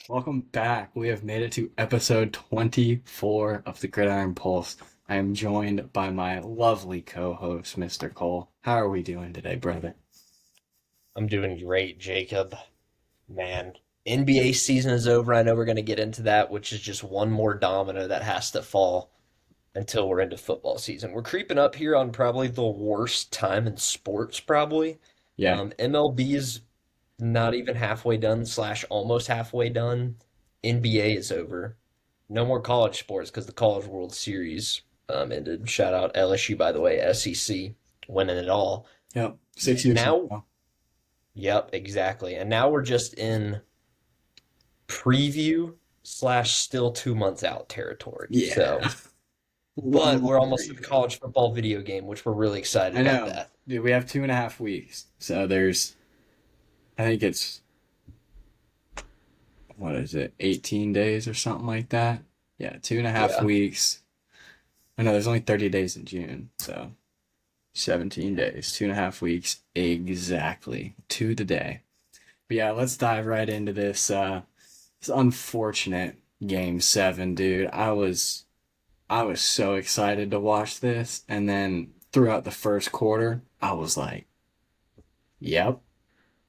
Welcome back. We have made it to episode 24 of the Gridiron Pulse. I am joined by my lovely co-host, Mr. Cole. How are we doing today, brother? I'm doing great, Jacob. Man, NBA season is over. I know we're going to get into that, which is just one more domino that has to fall until we're into football season. We're creeping up here on probably the worst time in sports, probably. Yeah. MLB is not even halfway done, slash almost halfway done. NBA is over. No more college sports because the College World Series ended. Shout out LSU, by the way, SEC winning it all. Yep. 6 years in Now a row. Yep, exactly. And now we're just in preview slash still 2 months out territory. Yeah. So, One but more we're almost to the preview. college football video game, which we're really excited I about know. that. Dude, we have 2.5 weeks. So there's, I think it's, what is it, 18 days or something like that? Yeah, two and a half Yeah. weeks. I know there's only 30 days in June, so 17 days, 2.5 weeks exactly to the day. But yeah, let's dive right into this unfortunate game 7, dude. I was so excited to watch this, and then throughout the first quarter, I was like, "Yep,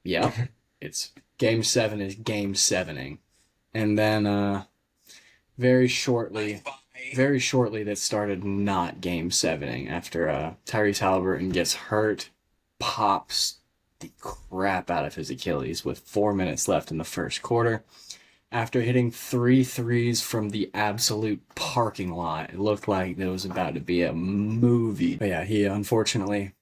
yep, it's game 7 is game 7ing," and then very shortly, very shortly that started not game 7ing after Tyrese Halliburton gets hurt, pops the crap out of his Achilles with 4 minutes left in the first quarter. After hitting three threes from the absolute parking lot, it looked like there was about to be a movie. But yeah, he unfortunately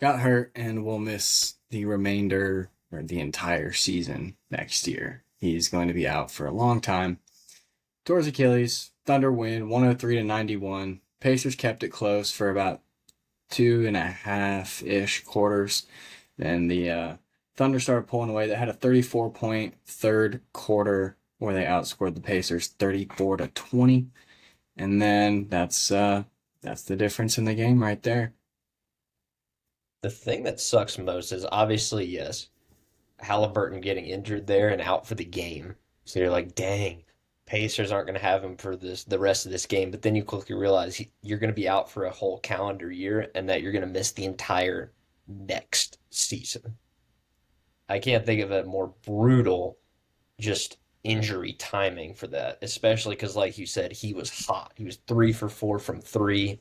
got hurt and will miss the remainder or the entire season next year. He's going to be out for a long time. Towards Achilles, Thunder win 103 to 91. Pacers kept it close for about 2.5 ish quarters. Then the Thunder started pulling away. They had a 34-point third quarter where they outscored the Pacers 34 to 20. And then that's the difference in the game right there. The thing that sucks most is obviously, yes, Halliburton getting injured there and out for the game. So you're like, dang, Pacers aren't going to have him for the rest of this game. But then you quickly realize you're going to be out for a whole calendar year and that you're going to miss the entire next season. I can't think of a more brutal just injury timing for that, especially because, like you said, he was hot. He was 3 for 4 from three.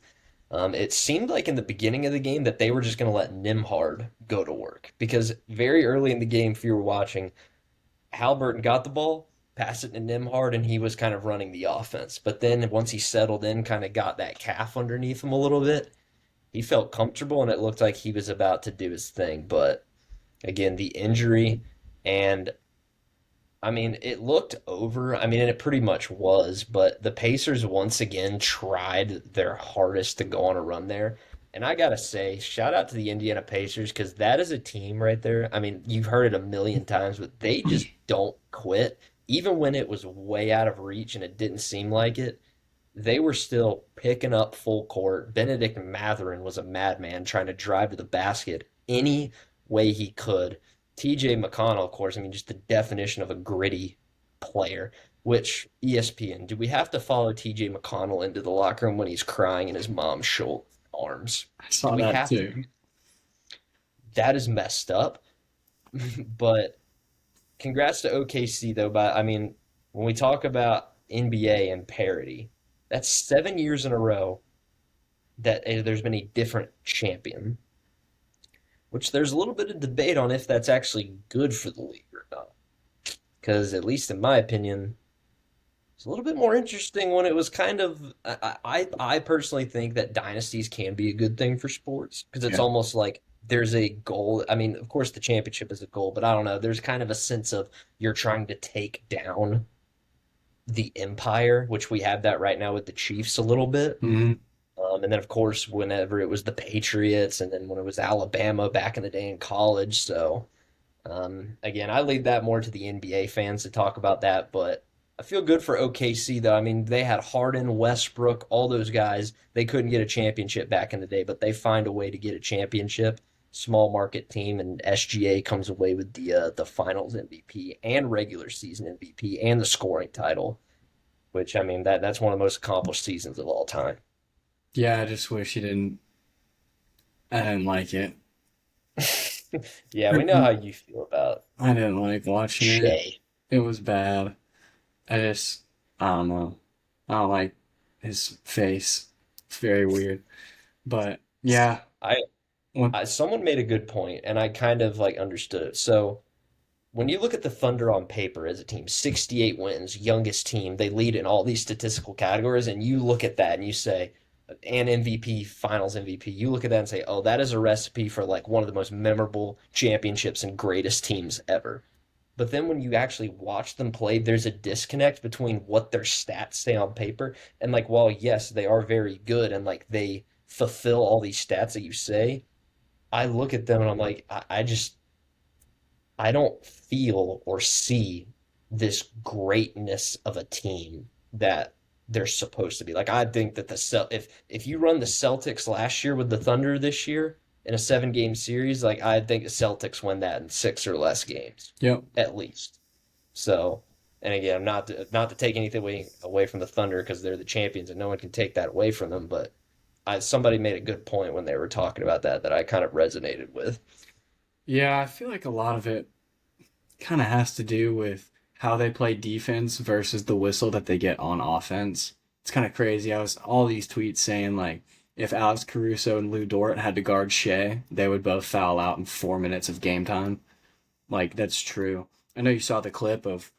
It seemed like in the beginning of the game that they were just going to let Nimhard go to work because very early in the game, if you were watching, Halliburton got the ball, passed it to Nimhard, and he was kind of running the offense. But then once he settled in, kind of got that calf underneath him a little bit, he felt comfortable and it looked like he was about to do his thing. But again, the injury and I mean, it looked over. I mean, and it pretty much was, but the Pacers once again tried their hardest to go on a run there. And I gotta say, shout out to the Indiana Pacers because that is a team right there. I mean, you've heard it a million times, but they just don't quit. Even when it was way out of reach and it didn't seem like it, they were still picking up full court. Benedict Mathurin was a madman trying to drive to the basket any way he could. TJ McConnell, of course, I mean, just the definition of a gritty player. Which ESPN, do we have to follow TJ McConnell into the locker room when he's crying in his mom's arms? I Do saw we that have to too. do that? Is messed up. But congrats to OKC though. But I mean, when we talk about NBA and parity, that's 7 years in a row that there's been a different champion, which there's a little bit of debate on if that's actually good for the league or not. Because at least in my opinion, it's a little bit more interesting when it was kind of. I personally think that dynasties can be a good thing for sports because it's Yeah. almost like there's a goal. I mean, of course, the championship is a goal, but I don't know. There's kind of a sense of you're trying to take down the empire, which we have that right now with the Chiefs a little bit. Mm-hmm. And then, of course, whenever it was the Patriots, and then when it was Alabama back in the day in college. So, again, I leave that more to the NBA fans to talk about that. But I feel good for OKC, though. I mean, they had Harden, Westbrook, all those guys. They couldn't get a championship back in the day, but they find a way to get a championship. small market team, and SGA comes away with the Finals MVP and regular season MVP and the scoring title. Which I mean that's one of the most accomplished seasons of all time. Yeah, I just wish he didn't. I didn't like it. Yeah, we know how I you feel about didn't like watching it. Shea. It was bad. I just, I don't know. I don't like his face. It's very weird. But yeah, I, when, someone made a good point, and I kind of like understood it. So when you look at the Thunder on paper as a team, 68 wins, youngest team, they lead in all these statistical categories, and you look at that and you say, and MVP, Finals MVP, you look at that and say, oh, that is a recipe for like one of the most memorable championships and greatest teams ever. But then when you actually watch them play, there's a disconnect between what their stats say on paper and like, while yes, they are very good and like they fulfill all these stats that you say, I look at them and I'm like, I just I don't feel or see this greatness of a team that they're supposed to be. Like I think that if you run the Celtics last year with the Thunder this year in a 7 game series, like I think the Celtics win that in 6 or less games yep. at least. So, and again, not to take anything away from the Thunder because they're the champions and no one can take that away from them, but somebody made a good point when they were talking about that I kind of resonated with. Yeah, I feel like a lot of it kind of has to do with how they play defense versus the whistle that they get on offense. It's kind of crazy. I was all these tweets saying like if Alex Caruso and Lou Dort had to guard Shea, they would both foul out in 4 minutes of game time. Like that's true. I know you saw the clip of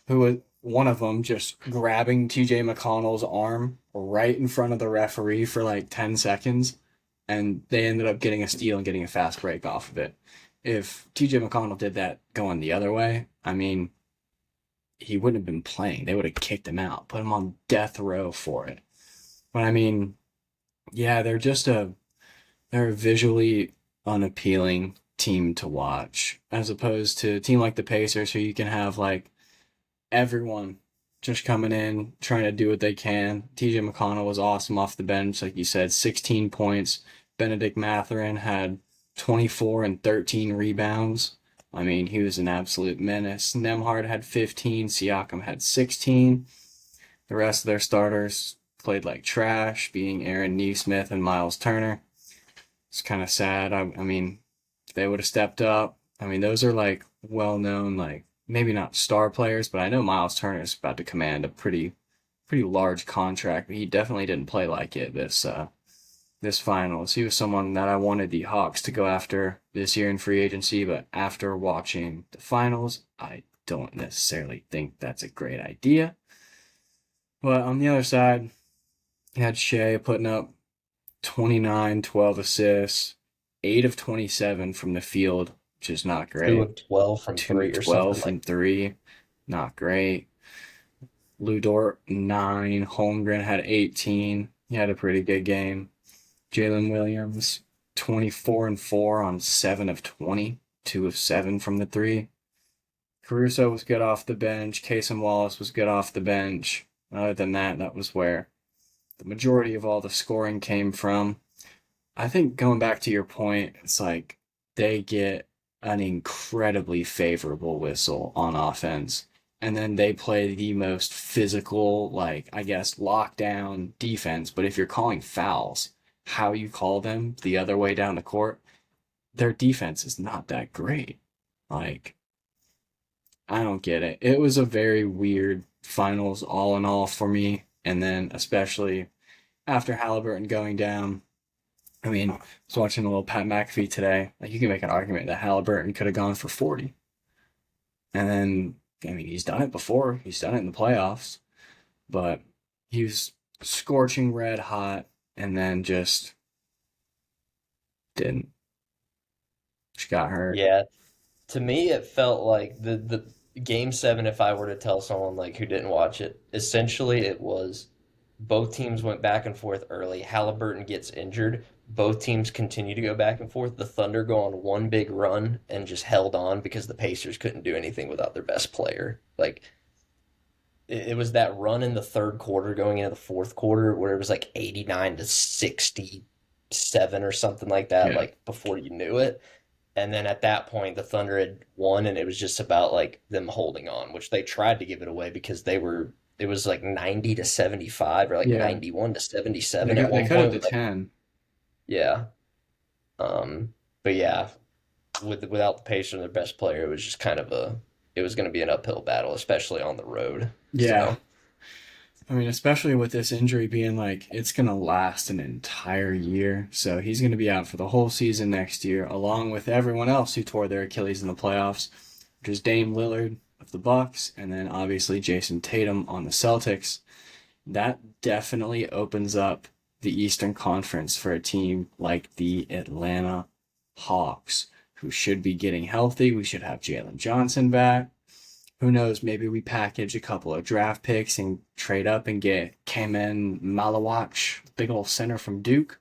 who was one of them just grabbing TJ McConnell's arm right in front of the referee for like 10 seconds and they ended up getting a steal and getting a fast break off of it. If TJ McConnell did that going the other way, I mean, he wouldn't have been playing. They would have kicked him out, put him on death row for it. But I mean, yeah, they're a visually unappealing team to watch, as opposed to a team like the Pacers, who you can have like everyone just coming in trying to do what they can. TJ McConnell was awesome off the bench, like you said, 16 points. Benedict Mathurin had 24 and 13 rebounds. I mean, he was an absolute menace. Nemhard had 15, Siakam had 16. The rest of their starters played like trash, being Aaron Neesmith and Miles Turner. It's kind of sad. I mean, if they would have stepped up, I mean, those are like well known, like maybe not star players, but I know Miles Turner is about to command a pretty large contract. But he definitely didn't play like it this finals. He was someone that I wanted the Hawks to go after this year in free agency, but after watching the finals, I don't necessarily think that's a great idea. But on the other side, you had Shea putting up 29, 12 assists, 8 of 27 from the field, which is not Two great. of 12 from 2 three of or 12 something like from 3, not great. Lou Dort, 9. Holmgren had 18. He had a pretty good game. Jalen Williams, 24 and 4 on 7 of 20, 2 of 7 from the 3. Caruso was good off the bench. Casey Wallace was good off the bench. Other than that, that was where the majority of all the scoring came from. I think going back to your point, it's like they get an incredibly favorable whistle on offense. And then they play the most physical, like, I guess, lockdown defense. But if you're calling fouls, how you call them the other way down the court, their defense is not that great. Like, I don't get it. It was a very weird finals, all in all, for me. And then, especially after Halliburton going down, I mean, I was watching a little Pat McAfee today. Like, you can make an argument that Halliburton could have gone for 40. And then, I mean, he's done it before. He's done it in the playoffs. But he was scorching red hot and then just didn't. Just got hurt. yeah. To me, it felt like the game seven. If I were to tell someone like who didn't watch it, essentially it was both teams went back and forth early. Halliburton gets injured. Both teams continue to go back and forth. The Thunder go on one big run and just held on because the Pacers couldn't do anything without their best player. Like it was that run in the third quarter going into the fourth quarter where it was like 89 to 60 7 or something like that, Yeah. like before you knew it. And then at that point, the Thunder had won, and it was just about like them holding on, which they tried to give it away because it was like 90 to 75 or like Yeah. 91 to They 77 at got they one cut it point. to 10. Yeah. But yeah, without the pace of their best player, it was just kind of it was going to be an uphill battle, especially on the road. Yeah. So, I mean, especially with this injury being like it's gonna last an entire year. So he's gonna be out for the whole season next year, along with everyone else who tore their Achilles in the playoffs, which is Dame Lillard of the Bucks, and then obviously Jason Tatum on the Celtics. That definitely opens up the Eastern Conference for a team like the Atlanta Hawks, who should be getting healthy. We should have Jalen Johnson back. Who knows? Maybe we package a couple of draft picks and trade up and get Kamen Malawach, big old center from Duke.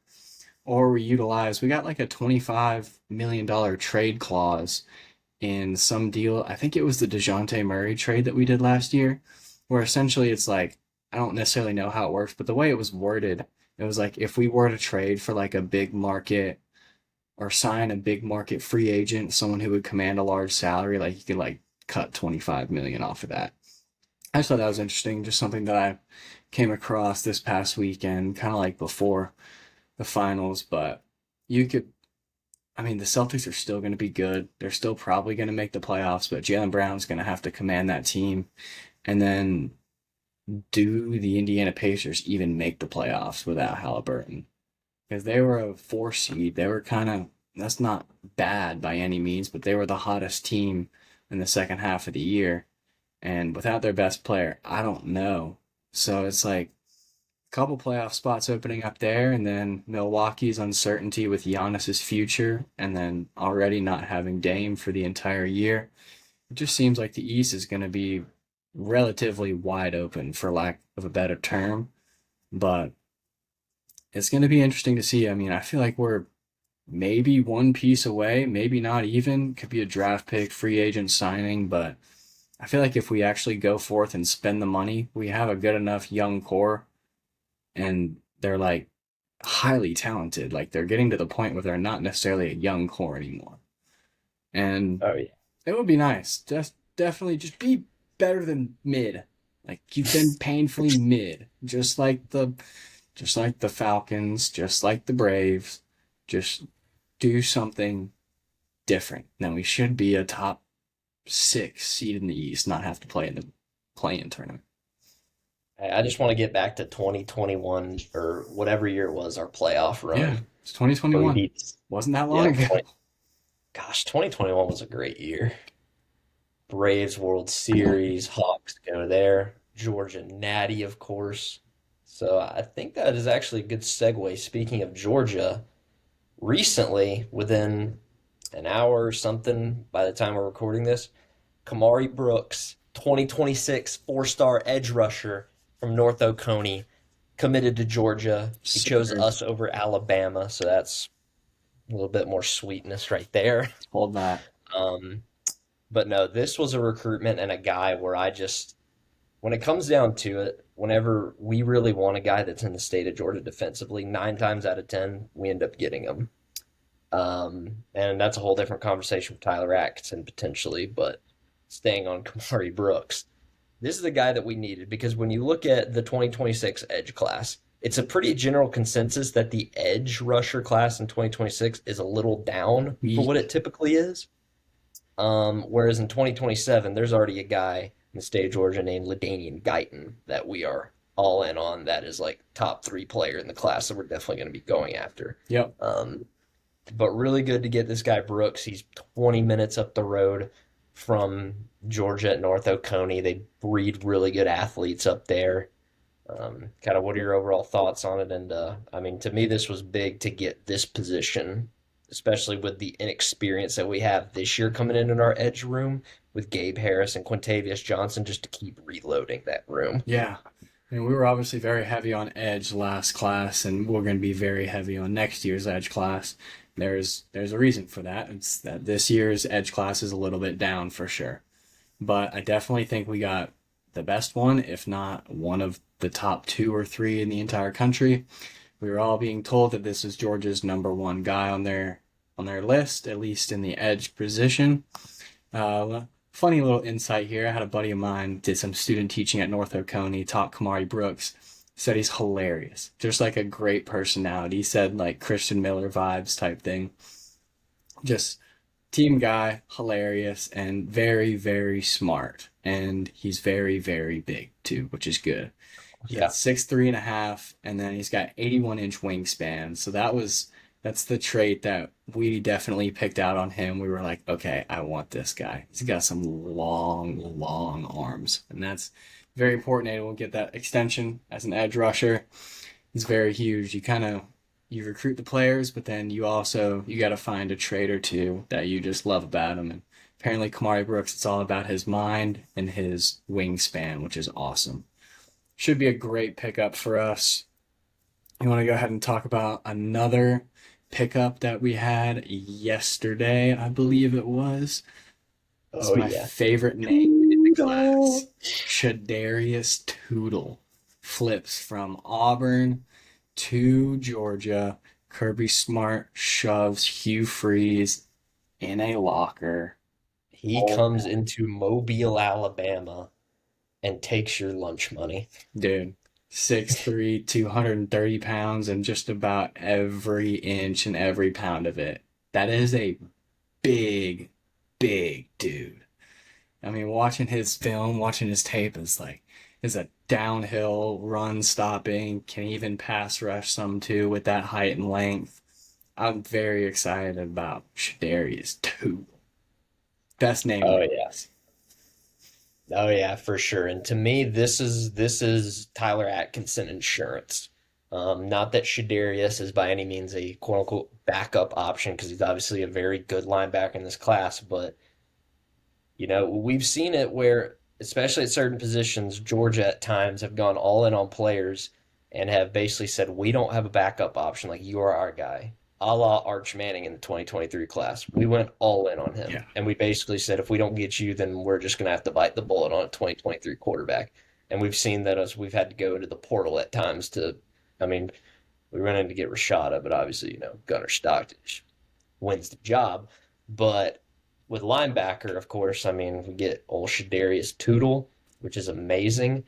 Or we utilize, we got like a $25 million trade clause in some deal. I think it was the DeJounte Murray trade that we did last year, where essentially it's like, I don't necessarily know how it works, but the way it was worded, it was like if we were to trade for like a big market or sign a big market free agent, someone who would command a large salary, like you could like cut 25 million off of that. I just thought that was interesting, just something that I came across this past weekend, kind of like before the finals, but you could I mean, the Celtics are still going to be good. They're still probably going to make the playoffs, but Jalen Brown's going to have to command that team. And then, do the Indiana Pacers even make the playoffs without Halliburton? Because they were a 4 seed. They were kind of, that's not bad by any means, but they were the hottest team in the second half of the year. And without their best player, I don't know. So it's like a couple playoff spots opening up there, and then Milwaukee's uncertainty with Giannis's future, and then already not having Dame for the entire year. It just seems like the East is going to be relatively wide open, for lack of a better term. But it's going to be interesting to see. I mean, I feel like we're maybe one piece away, maybe not even. Could be a draft pick, free agent signing, but I feel like if we actually go forth and spend the money, we have a good enough young core, and they're like highly talented. Like they're getting to the point where they're not necessarily a young core anymore. And oh yeah. it would be nice. Just definitely just be better than mid. Like you've been painfully mid. Just like the Falcons, just like the Braves. Just do something different. Then we should be a top 6 seed in the East, not have to play in the play-in tournament. I just want to get back to 2021 or whatever year it was, our playoff Yeah, run it's where we 2021. beat, Wasn't that long yeah, ago. 2021 was a great year. Braves World Series, Hawks go there, Georgia Natty, of course. So I think that is actually a good segue. Speaking of Georgia, recently, within an hour or something by the time we're recording this, Khamari Brooks, 2026 four-star edge rusher from North Oconee, committed to Georgia. He chose Sir, us over Alabama, so that's a little bit more sweetness right there. hold that. Um, but no, this was a recruitment and a guy where I just, when it comes down to it, whenever we really want a guy that's in the state of Georgia defensively, 9 times out of 10, we end up getting him. And that's a whole different conversation with Tyler Atkinson potentially, but staying on Kamari Brooks, this is the guy that we needed because when you look at the 2026 edge class, it's a pretty general consensus that the edge rusher class in 2026 is a little down for what it Weak. typically is. Whereas in 2027, there's already a guy in the state of Georgia named LaDainian Guyton that we are all in on. That is like top 3 player in the class that we're definitely going to be going after. Yep. But really good to get this guy Brooks. He's 20 minutes up the road from Georgia at North Oconee. They breed really good athletes up there. Kind of what are your overall thoughts on it? And I mean, to me, this was big to get this position, especially with the inexperience that we have this year coming in our edge room with Gabe Harris and Quintavious Johnson, just to keep reloading that room. Yeah. And we were obviously very heavy on edge last class, and we're going to be very heavy on next year's edge class. There's a reason for that. It's that this year's edge class is a little bit down for sure. But I definitely think we got the best one, if not one of the top 2 or 3 in the entire country. We were all being told that this was Georgia's number one guy on their list, at least in the edge position. Funny little insight here. I had a buddy of mine did some student teaching at North Oconee, taught Khamari Brooks. Said he's hilarious, just like a great personality. He said like Christian Miller vibes type thing. Just team guy, hilarious, and very, very smart. And he's very, very big too, which is good. He's Yeah. got 6'3.5", and then he's got 81-inch wingspan. So that's the trait that we definitely picked out on him. We were like, okay, I want this guy. He's got some long, long arms, and that's very important. And we'll get that extension as an edge rusher. He's very huge. You recruit the players, but then you got to find a trait or two that you just love about him. And apparently, Khamari Brooks, it's all about his mind and his wingspan, which is awesome. Should be a great pickup for us. You want to go ahead and talk about another pickup that we had yesterday, I believe it was. It's Oh my yeah. favorite name in the class. Shadarius Toodle Flips from Auburn to Georgia. Kirby Smart shoves Hugh Freeze in a locker. He Oh, comes into Mobile, Alabama, and takes your lunch money. dude, 6'3", 230 pounds, and just about every inch and every pound of it. That is a big, big dude. I mean, watching his film, watching his tape is a downhill run stopping, can even pass rush some too with that height and length. I'm very excited about Shadarius too. Best name in Oh the yeah. class. Oh yeah, for sure. And to me, this is Tyler Atkinson insurance. Not that Shadarius is by any means a quote unquote backup option because he's obviously a very good linebacker in this class, but we've seen it where, especially at certain positions, Georgia at times have gone all in on players and have basically said, we don't have a backup option. Like, you are our guy. A la Arch Manning in the 2023 class. We went all in on him. Yeah. And we basically said, if we don't get you, then we're just going to have to bite the bullet on a 2023 quarterback. And we've seen that as we've had to go to the portal at times I mean, we run in to get Rashada, but obviously, Gunnar Stockton wins the job. But with linebacker, of course, I mean, we get old Shadarius Tootle, which is amazing.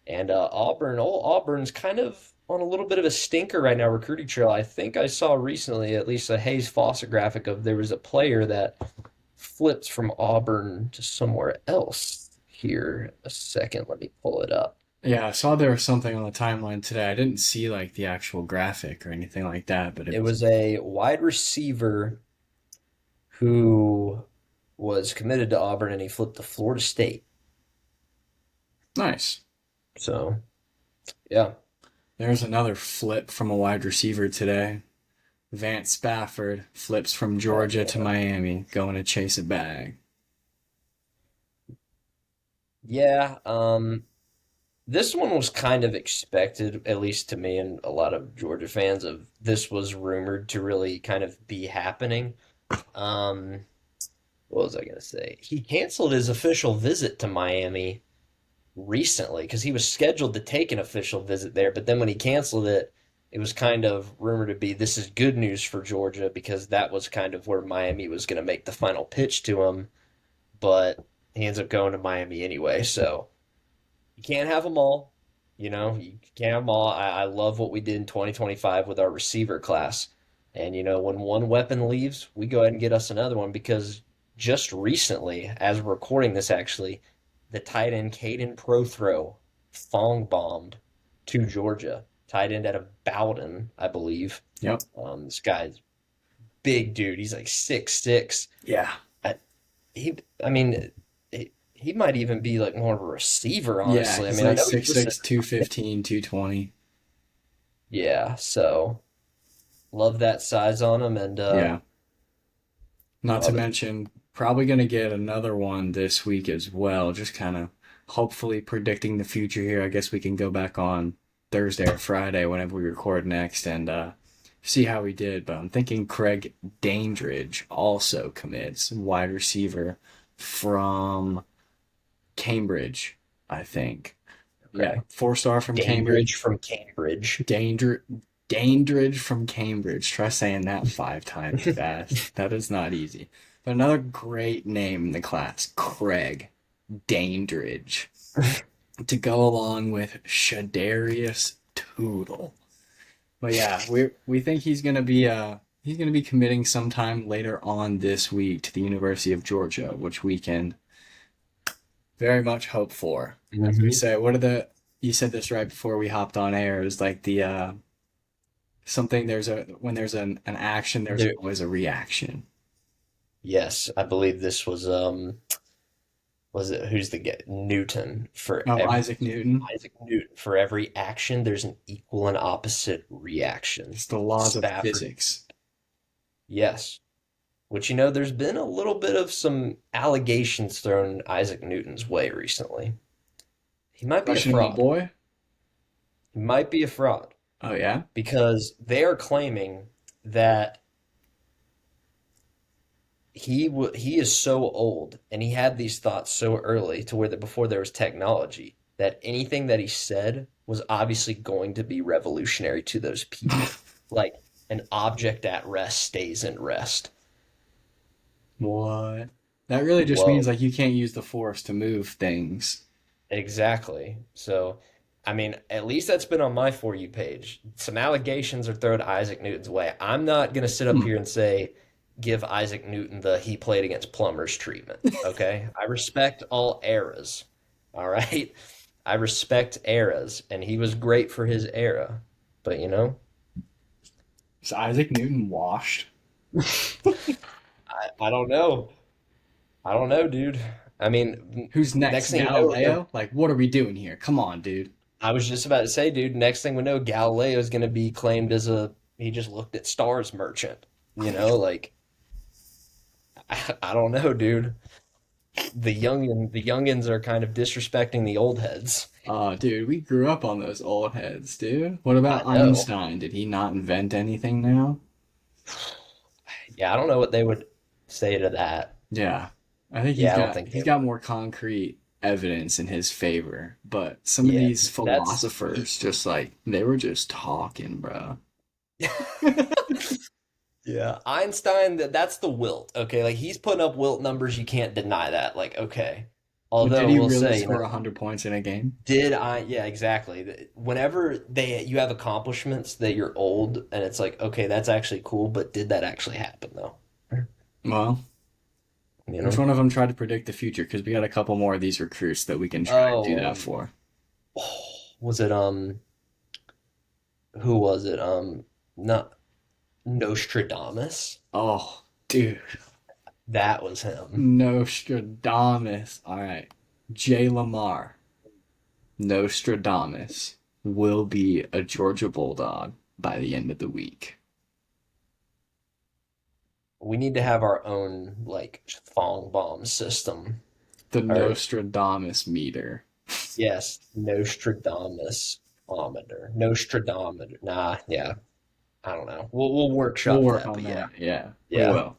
And Auburn's kind of on a little bit of a stinker right now, recruiting trail. I think I saw recently, at least a Hayes Foster graphic of there was a player that flips from Auburn to somewhere else. Here, a second, let me pull it up. Yeah, I saw there was something on the timeline today. I didn't see like the actual graphic or anything like that, but it It was was a wide receiver who was committed to Auburn and he flipped to Florida State. nice. So, yeah. There's another flip from a wide receiver today. Vance Spafford flips from Oh, Georgia to yeah. Miami, going to chase a bag. Yeah, this one was kind of expected, at least to me and a lot of Georgia fans, of this was rumored to really kind of be happening. Um, what was I gonna say? He canceled his official visit to Miami recently because he was scheduled to take an official visit there, but then when he canceled it, it was kind of rumored to be this is good news for Georgia because that was kind of where Miami was going to make the final pitch to him, but he ends up going to Miami anyway, so you can't have them all. You can't have them all. I love what we did in 2025 with our receiver class. And, when one weapon leaves, we go ahead and get us another one because just recently, as we're recording this actually, the tight end Caden Prothrow fong bombed to Georgia. Tight end out of Bowden, I believe. Yep. This guy's big dude. He's like 6'6". Yeah. I, I mean, he might even be like more of a receiver, Yeah, honestly. I he's mean, I like know he's 6'6", listed. 215, 220. Yeah, so love that size on him, and Yeah. Not to love it. mention, probably going to get another one this week as well. Just kind of hopefully predicting the future here. I guess we can go back on Thursday or Friday whenever we record next and see how we did. But I'm thinking Craig Dandridge also commits, wide receiver from Cambridge, I think. Yeah, Okay. 4-star from Dandridge Cambridge. from Cambridge. Danger. Dandridge from Cambridge. Try saying that 5 times fast. That is not easy. But another great name in the class, Craig Dandridge, to go along with Shadarius Toodle. But yeah, we think he's gonna be committing sometime later on this week to the University of Georgia, which we can very much hope for. As we Hmm. say, you said this right before we hopped on air, is like the something when there's an action, there's There, always a reaction. yes, I believe this was it who's the guy? Newton for Oh, every Isaac Newton. Isaac Newton for every action, there's an equal and opposite reaction. It's the laws of Stafford, physics. yes. Which there's been a little bit of some allegations thrown Isaac Newton's way recently. He might be a Questioning my fraud. boy? He might be a fraud Oh yeah? because they are claiming that he is so old and he had these thoughts so early to where that before there was technology that anything that he said was obviously going to be revolutionary to those people. Like an object at rest stays in rest. What? That really just means Whoa. like you can't use the force to move things. Exactly. So, I mean, at least that's been on my For You page. Some allegations are thrown Isaac Newton's way. I'm not going to sit up Hmm. here and say, give Isaac Newton the he played against plumbers treatment. Okay. I respect all eras. All right. I respect eras, and he was great for his era. But, Is Isaac Newton washed? I don't know. I don't know, dude. I mean, Who's next next? thing you know, Galileo? Like, what are we doing here? Come on, dude. I was just about to say, dude, next thing we know, Galileo is going to be claimed as he just looked at stars merchant. Like, I don't know, dude. The youngins are kind of disrespecting the old heads. Oh, dude, we grew up on those old heads, dude. What I about know. Einstein? Did he not invent anything now? Yeah, I don't know what they would say to that. Yeah. I think Yeah, I don't think he's they got would. more concrete evidence in his favor. But some of Yeah, these that's philosophers just like they were just talking, bro. yeah. Einstein, that's the wilt. Okay, like he's putting up wilt numbers. You can't deny that. Like, okay. But did Although he we'll really say, score 100 points in a game? did I? Yeah, exactly. Whenever you have accomplishments that you're old, and it's like, okay, that's actually cool, but did that actually happen though? Well, You which know? one of them tried to predict the future? Because we got a couple more of these recruits that we can try and do Oh, that for. was it who was it? Not Nostradamus. Oh, dude. That was him. Nostradamus. All right. Jay Lamar. Nostradamus will be a Georgia Bulldog by the end of the week. We need to have our own like thong bomb system. The Or Nostradamus meter. yes, Nostradamus ometer. Nostradamus. Nah, yeah. I don't know. We'll We'll workshop work that, on but yeah. that. Yeah, we Yeah. will.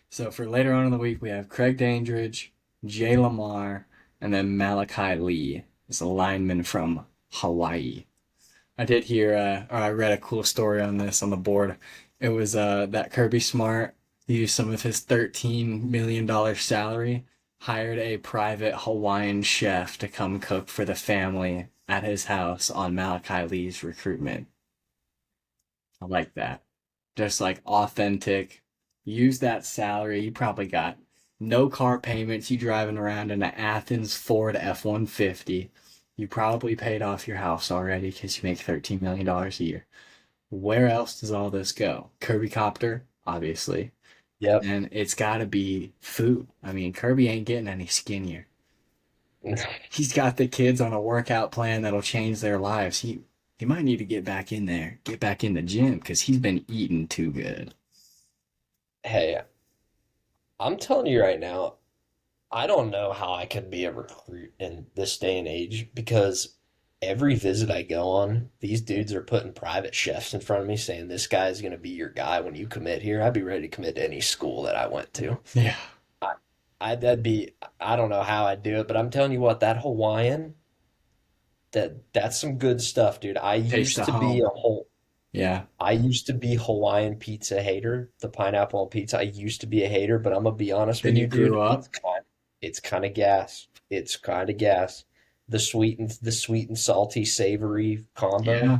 So for later on in the week, we have Craig Dandridge, Jay Lamar, and then Malachi Lee is a lineman from Hawaii. I did hear, or I read a cool story on this on the board. It was that Kirby Smart used some of his $13 million salary, hired a private Hawaiian chef to come cook for the family at his house on Malachi Lee's recruitment. I like that. Just like authentic. Use that salary. You probably got no car payments. You driving around in an Athens Ford F-150. You probably paid off your house already because you make $13 million a year. Where else does all this go? Kirby Copter, obviously. Yep. And it's got to be food. I mean, Kirby ain't getting any skinnier. He's got the kids on a workout plan that'll change their lives. He might need to get back in there, get back in the gym because he's been eating too good. Hey, I'm telling you right now, I don't know how I could be a recruit in this day and age because every visit I go on, these dudes are putting private chefs in front of me saying this guy's going to be your guy when you commit here. I'd be ready to commit to any school that I went to. Yeah, I, that'd be, I don't know how I'd do it, but I'm telling you what, that Hawaiian, that's some good stuff, dude. I taste used of to be home. a whole. Yeah. I used to be Hawaiian pizza hater, the pineapple on pizza. I used to be a hater, but I'm gonna be honest Then with you you, grew dude. up. It's kind of gas. It's kind of gas. The sweet and salty savory combo. Yeah.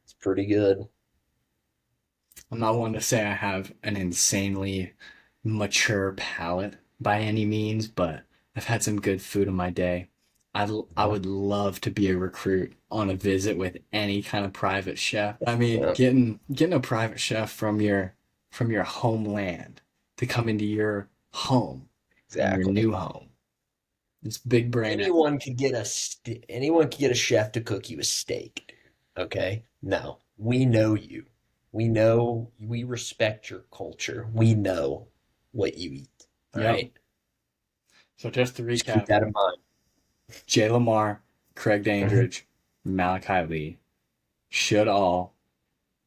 It's pretty good. I'm not one to say I have an insanely mature palate by any means, but I've had some good food in my day. I Yeah. would love to be a recruit on a visit with any kind of private chef. I mean, Yeah, getting a private chef from your homeland to come into your home and your exactly. new home. It's big brain. Anyone can get a chef to cook you a steak. Okay? No. We know you. We respect your culture. We know what you eat. All Yep. right? So just to Just keep recap, that in mind. Jay Lamar, Craig Mhm. Dandridge, Malachi Lee should all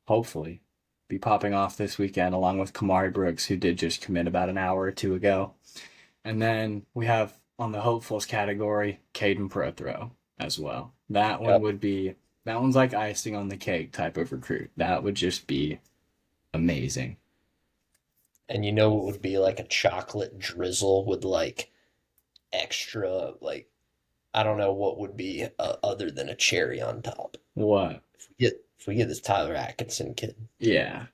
hopefully be popping off this weekend, along with Khamari Brooks, who did just commit about an hour or two ago. And then we have on the hopefuls category, Caden Prothrow as well. Yep. That one's like icing on the cake type of recruit. That would just be amazing. And you know it would be like a chocolate drizzle with like extra like I don't know what would be other than a cherry on top. What? If we get this Tyler Atkinson kid, Yeah.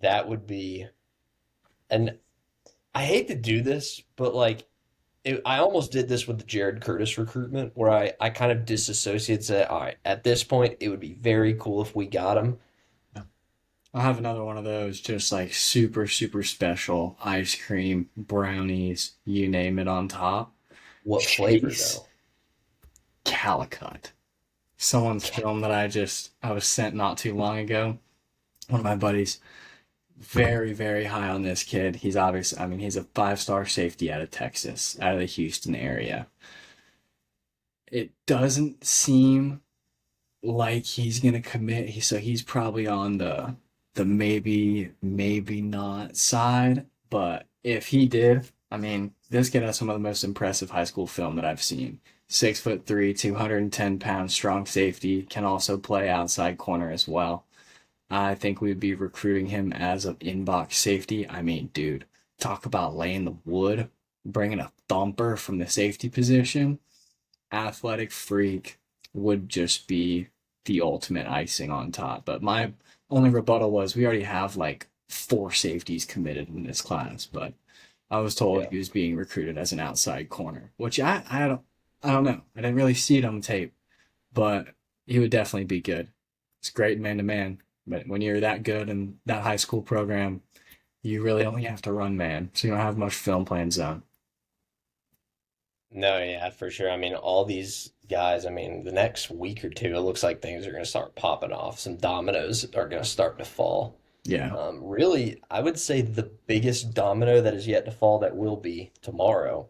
that would be. And I hate to do this, but like I almost did this with the Jared Curtis recruitment, where I kind of disassociated. Said, all right, at this point, it would be very cool if we got him. I'll have another one of those, just like super, super special ice cream, brownies, you name it on top. What flavor Chase though? Calicut. Someone's film that I was sent not too long ago. One of my buddies, very, very high on this kid. I mean, he's a 5-star safety out of Texas, out of the Houston area. It doesn't seem like he's gonna commit. So he's probably on the maybe not side. But if he did, I mean, this kid has some of the most impressive high school film that I've seen. 6'3", 210 pounds, strong safety, can also play outside corner as well. I think we'd be recruiting him as an inbox safety. I mean, dude, talk about laying the wood, bringing a thumper from the safety position. Athletic freak would just be the ultimate icing on top. But my only rebuttal was we already have like 4 safeties committed in this class, but I was told Yeah. he was being recruited as an outside corner, which I don't know. I didn't really see it on tape, but he would definitely be good. It's great man to man, but when you're that good in that high school program, you really only have to run man, so you don't have much film plan zone. No, yeah, for sure. I mean, all these guys, I mean, the next week or two, it looks like things are going to start popping off. Some dominoes are going to start to fall. Yeah. Really, I would say the biggest domino that is yet to fall that will be tomorrow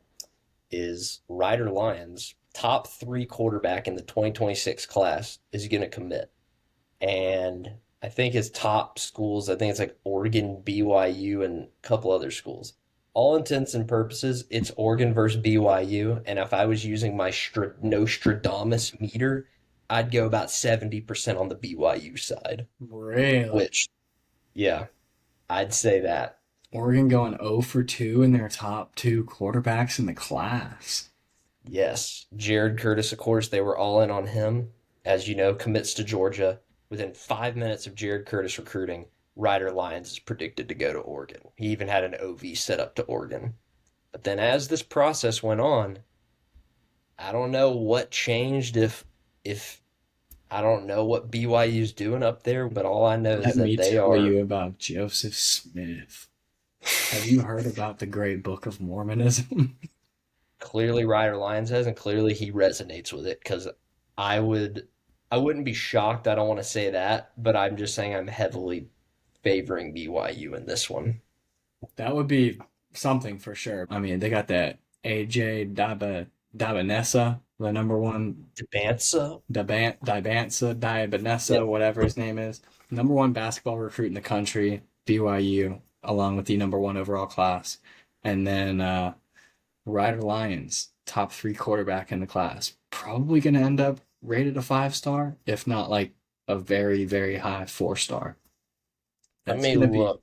is Ryder Lyons, top three quarterback in the 2026 class, is going to commit. And I think his top schools, I think it's like Oregon, BYU, and a couple other schools. All intents and purposes, it's Oregon versus BYU. And if I was using my Nostradamus meter, I'd go about 70% on the BYU side, Really? which, yeah, I'd say that. Oregon going 0 for 2 in their top 2 quarterbacks in the class. Yes, Jared Curtis, of course, they were all in on him. As you know, commits to Georgia. Within 5 minutes of Jared Curtis recruiting, Ryder Lyons is predicted to go to Oregon. He even had an OV set up to Oregon. But then as this process went on, I don't know what changed if I don't know what BYU's doing up there, but all I know is Let that me they tell are you about Joseph Smith. Have you heard about the Great Book of Mormonism? clearly Ryder Lyons has, and clearly he resonates with it because I would I wouldn't be shocked. I don't want to say that, but I'm just saying I'm heavily favoring BYU in this one. That would be something for sure. I mean, they got that AJ Dabanessa, the number one Debansa, Dibanesa, yep, whatever his name is, number one basketball recruit in the country, BYU, along with the number one overall class, and then Ryder Lyons, top 3 quarterback in the class, probably going to end up rated a 5-star, if not like a very, very high 4-star. Let That's me gonna be look.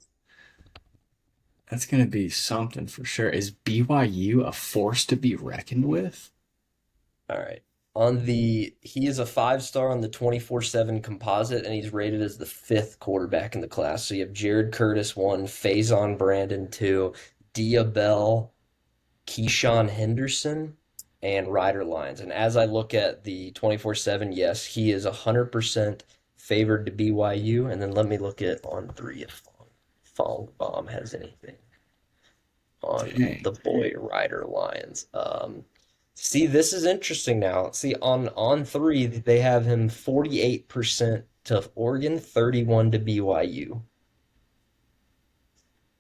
that's gonna be something for sure. Is BYU a force to be reckoned with? All right. He is a 5-star on the 24/7 composite, and he's rated as the fifth quarterback in the class. So you have Jared Curtis one, Faison Brandon two, Diabell, Keyshawn Henderson, and Ryder Lyons. And as I look at the 24/7, yes, he is 100% favored to BYU. And then let me look at on three if Fong Bomb has anything on Dang. the boy Ryder Lyons. See, this is interesting now. See, on three, they have him 48% to Oregon, 31 to BYU.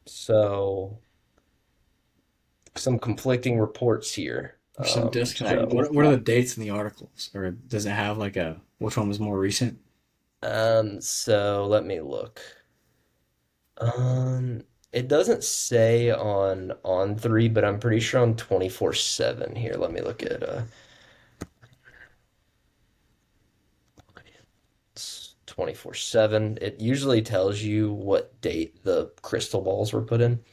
So some conflicting reports here. There's some disconnect. So What are the dates in the articles? Or does it have like a which one was more recent? so let me look. Um, it doesn't say on three, but I'm pretty sure on 24/7 here. Let me look at 24/7. It usually tells you what date the crystal balls were put in.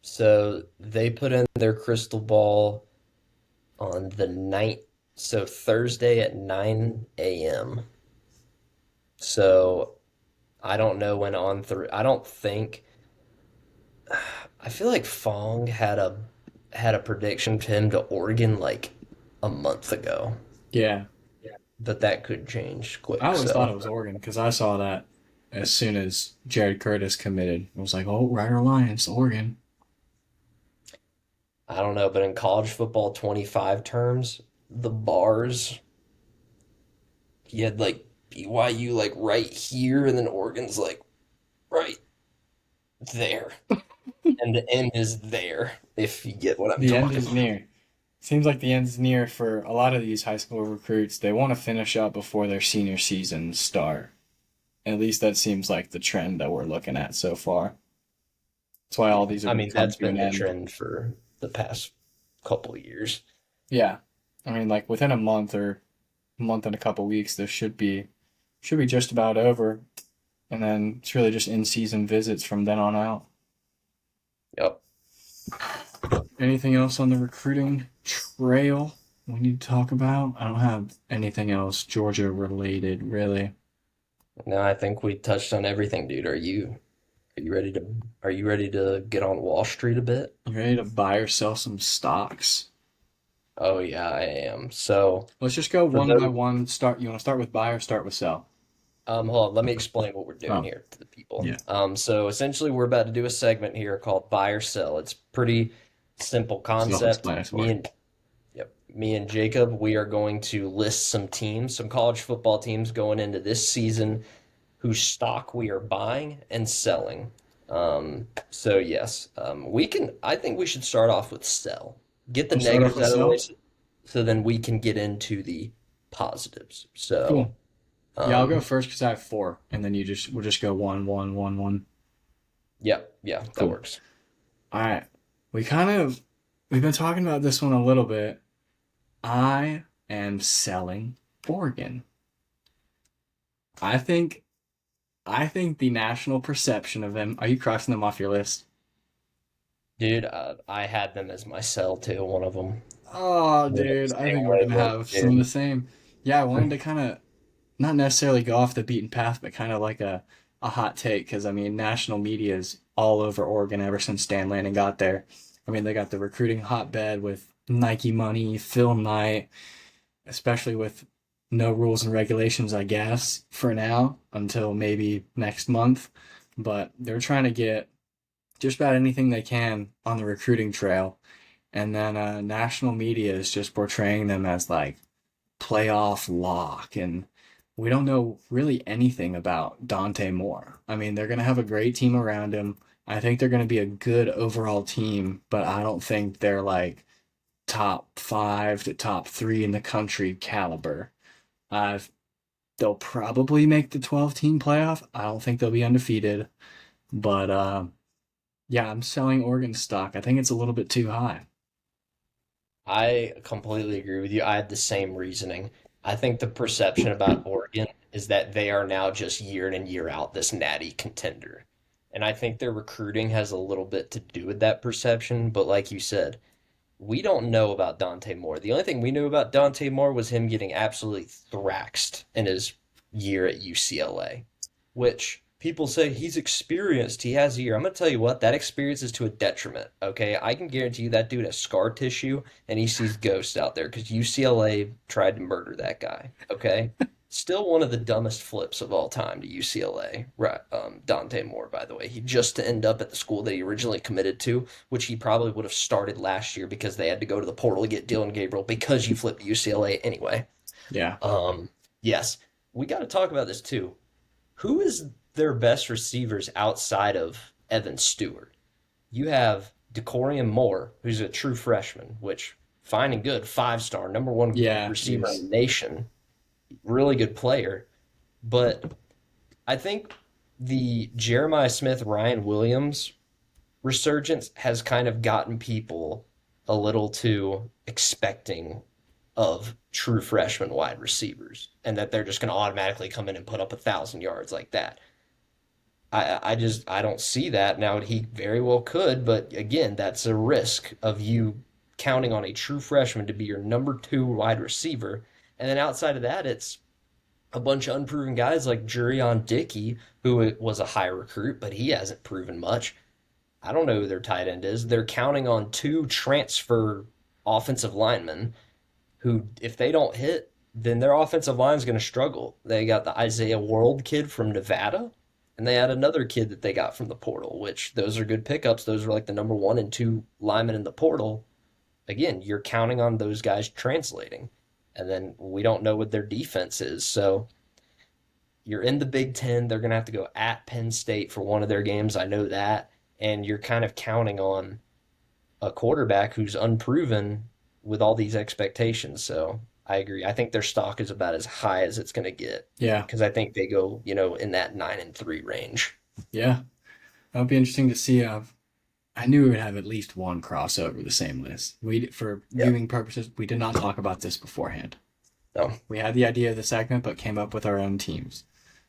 So they put in their crystal ball on the night, so Thursday at 9 a.m. So I don't know when on three. I don't think. I feel like Fong had a prediction to him to Oregon like a month ago, Yeah. but that could change I quick. always thought it So was Oregon because I saw that as soon as Jared Curtis committed. I was like, oh, Rider Lions, Oregon. I don't know, but in college football 25 terms, the bars he had like BYU like right here, and then Oregon's like right there, and the end is there. If you get what I'm The end talking is about. near. Seems like the end's near for a lot of these high school recruits. They want to finish up before their senior seasons start. At least that seems like the trend that we're looking at so far. That's why all Yeah, these are I going to mean come that's to been an the end. trend for the past couple of years. Yeah. I mean, like within a month or a month and a couple weeks, this should be just about over. And then it's really just in season visits from then on out. Yep. Anything else on the recruiting trail we need to talk about? I don't have anything else Georgia related, really. No, I think we touched on everything, dude. Are you ready to get on Wall Street a bit? You ready to buy or sell some stocks? Oh yeah, I am. So Let's just go for one by those one. Start. You want to start with buy or start with sell? hold on, let me explain what we're doing Oh, here to the people. yeah. So essentially we're about to do a segment here called buy or sell. It's pretty simple concept. Me Self-explanatory. and Yep. Me and Jacob, we are going to list some teams, some college football teams going into this season whose stock we are buying and selling. So yes, I think we should start off with sell. Get the We'll start off negatives with out of the way sell. so then we can get into the positives. So, Cool. Yeah, I'll go um, first because I have four, and then we'll just go one, one, one, one. yeah, yeah, that Cool. works. All right. We kind of we've been talking about this one a little bit. I am selling Oregon. I think I think the national perception of them. Are you crossing them off your list? Dude, I had them as my sell too, one of them. Oh, They're the dude, I same think we're gonna wavelength, have some of the dude. same. Yeah, I wanted to kind of not necessarily go off the beaten path, but kind of like a hot take because I mean, national media is all over Oregon ever since Stan Lanning got there. I mean, they got the recruiting hotbed with Nike money, film night, especially with no rules and regulations, I guess, for now until maybe next month. But they're trying to get just about anything they can on the recruiting trail. And then national media is just portraying them as like playoff lock. And we don't know really anything about Dante Moore. I mean, they're going to have a great team around him. I think they're going to be a good overall team, but I don't think they're like top five to top three in the country caliber. Uh, they'll probably make the 12 team playoff. I don't think they'll be undefeated, but yeah, I'm selling Oregon stock. I think it's a little bit too high. I completely agree with you. I had the same reasoning. I think the perception about Oregon is that they are now just year in and year out this natty contender. And I think their recruiting has a little bit to do with that perception. But like you said, we don't know about Dante Moore. The only thing we knew about Dante Moore was him getting absolutely thraxed in his year at UCLA, which people say he's experienced. He has a year. I'm going to tell you what, that experience is to a detriment. Okay. I can guarantee you that dude has scar tissue and he sees ghosts out there because UCLA tried to murder that guy. Okay. Still one of the dumbest flips of all time to UCLA. Right, Dante Moore, by the way. He just to end up at the school that he originally committed to, which he probably would have started last year because they had to go to the portal to get Dylan Gabriel because you flipped UCLA anyway. Yeah. Yes, we got to talk about this too. Who is their best receivers outside of Evan Stewart? You have Decorian Moore, who's a true freshman, which fine and good, 5-star, number one Yeah. receiver in the nation, really good player. But I think the Jeremiah Smith, Ryan Williams resurgence has kind of gotten people a little too expecting of true freshman wide receivers and that they're just going to automatically come in and put up 1,000 yards like that. I don't see that. Now he very well could, but again, that's a risk of you counting on a true freshman to be your number two wide receiver. And then outside of that, it's a bunch of unproven guys like Jurion Dickey, who was a high recruit, but he hasn't proven much. I don't know who their tight end is. They're counting on two transfer offensive linemen who, if they don't hit, then their offensive line is going to struggle. They got the Isaiah World kid from Nevada, and they had another kid that they got from the portal, which those are good pickups. Those are like the number one and two linemen in the portal. Again, you're counting on those guys translating. And then we don't know what their defense is. So you're in the Big Ten. They're going to have to go at Penn State for one of their games. I know that. And you're kind of counting on a quarterback who's unproven with all these expectations. So I agree. I think their stock is about as high as it's going to get Yeah. because I think they go, in that 9-3 range. Yeah. That would be interesting to see. I knew we would have at least one crossover the same list. For Yeah. viewing purposes, we did not talk about this beforehand. No. We had the idea of the segment, but came up with our own teams.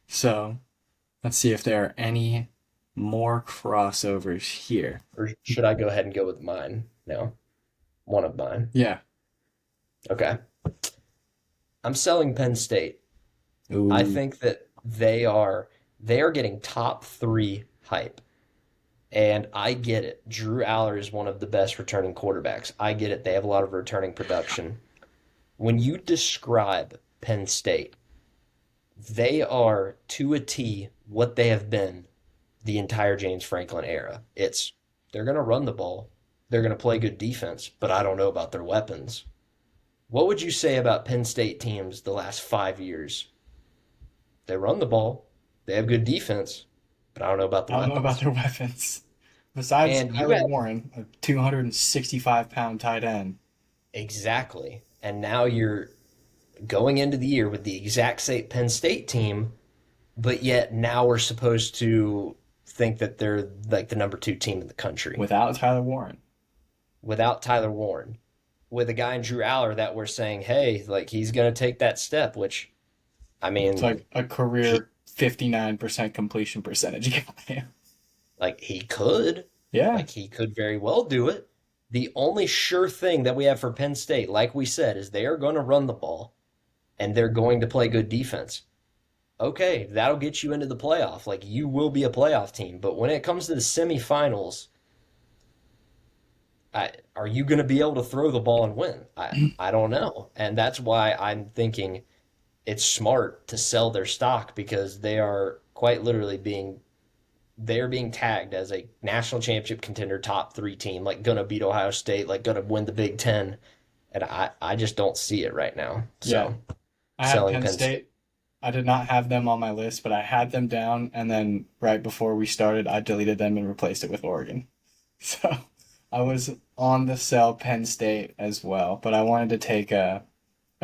So let's see if there are any more crossovers here. Or should I go ahead and go with mine now? One of mine. Yeah. Okay. I'm selling Penn State. Ooh. I think that they are getting top 3 hype. And I get it. Drew Aller is one of the best returning quarterbacks. I get it. They have a lot of returning production. When you describe Penn State, they are to a T what they have been the entire James Franklin era. They're going to run the ball. They're going to play good defense, but I don't know about their weapons. What would you say about Penn State teams the last 5 years? They run the ball. They have good defense, but I don't know about the I don't know weapons. about their weapons. Besides And you Tyler have Warren, a 265-pound tight end. exactly. And now you're going into the year with the exact same Penn State team, but yet now we're supposed to think that they're like the number 2 team in the country Without Tyler Warren. without Tyler Warren, with a guy in Drew Aller that we're saying, hey, like he's going to take that step, which, I It's mean, like a career 59% completion percentage guy. like he could, Yeah. like he could very well do it. The only sure thing that we have for Penn State, like we said, is they are going to run the ball and they're going to play good defense. Okay, that'll get you into the playoff. Like you will be a playoff team. But when it comes to the semifinals, are you going to be able to throw the ball and win? I don't know. And that's why I'm thinking it's smart to sell their stock because they are quite literally they're being tagged as a national championship contender, top 3 team, like gonna beat Ohio State, like gonna win the Big Ten. And I just don't see it right now. Yeah. So I had selling Penn Penn State. State. I did not have them on my list, but I had them down, and then right before we started, I deleted them and replaced it with Oregon. So I was on the sell Penn State as well, but I wanted to take a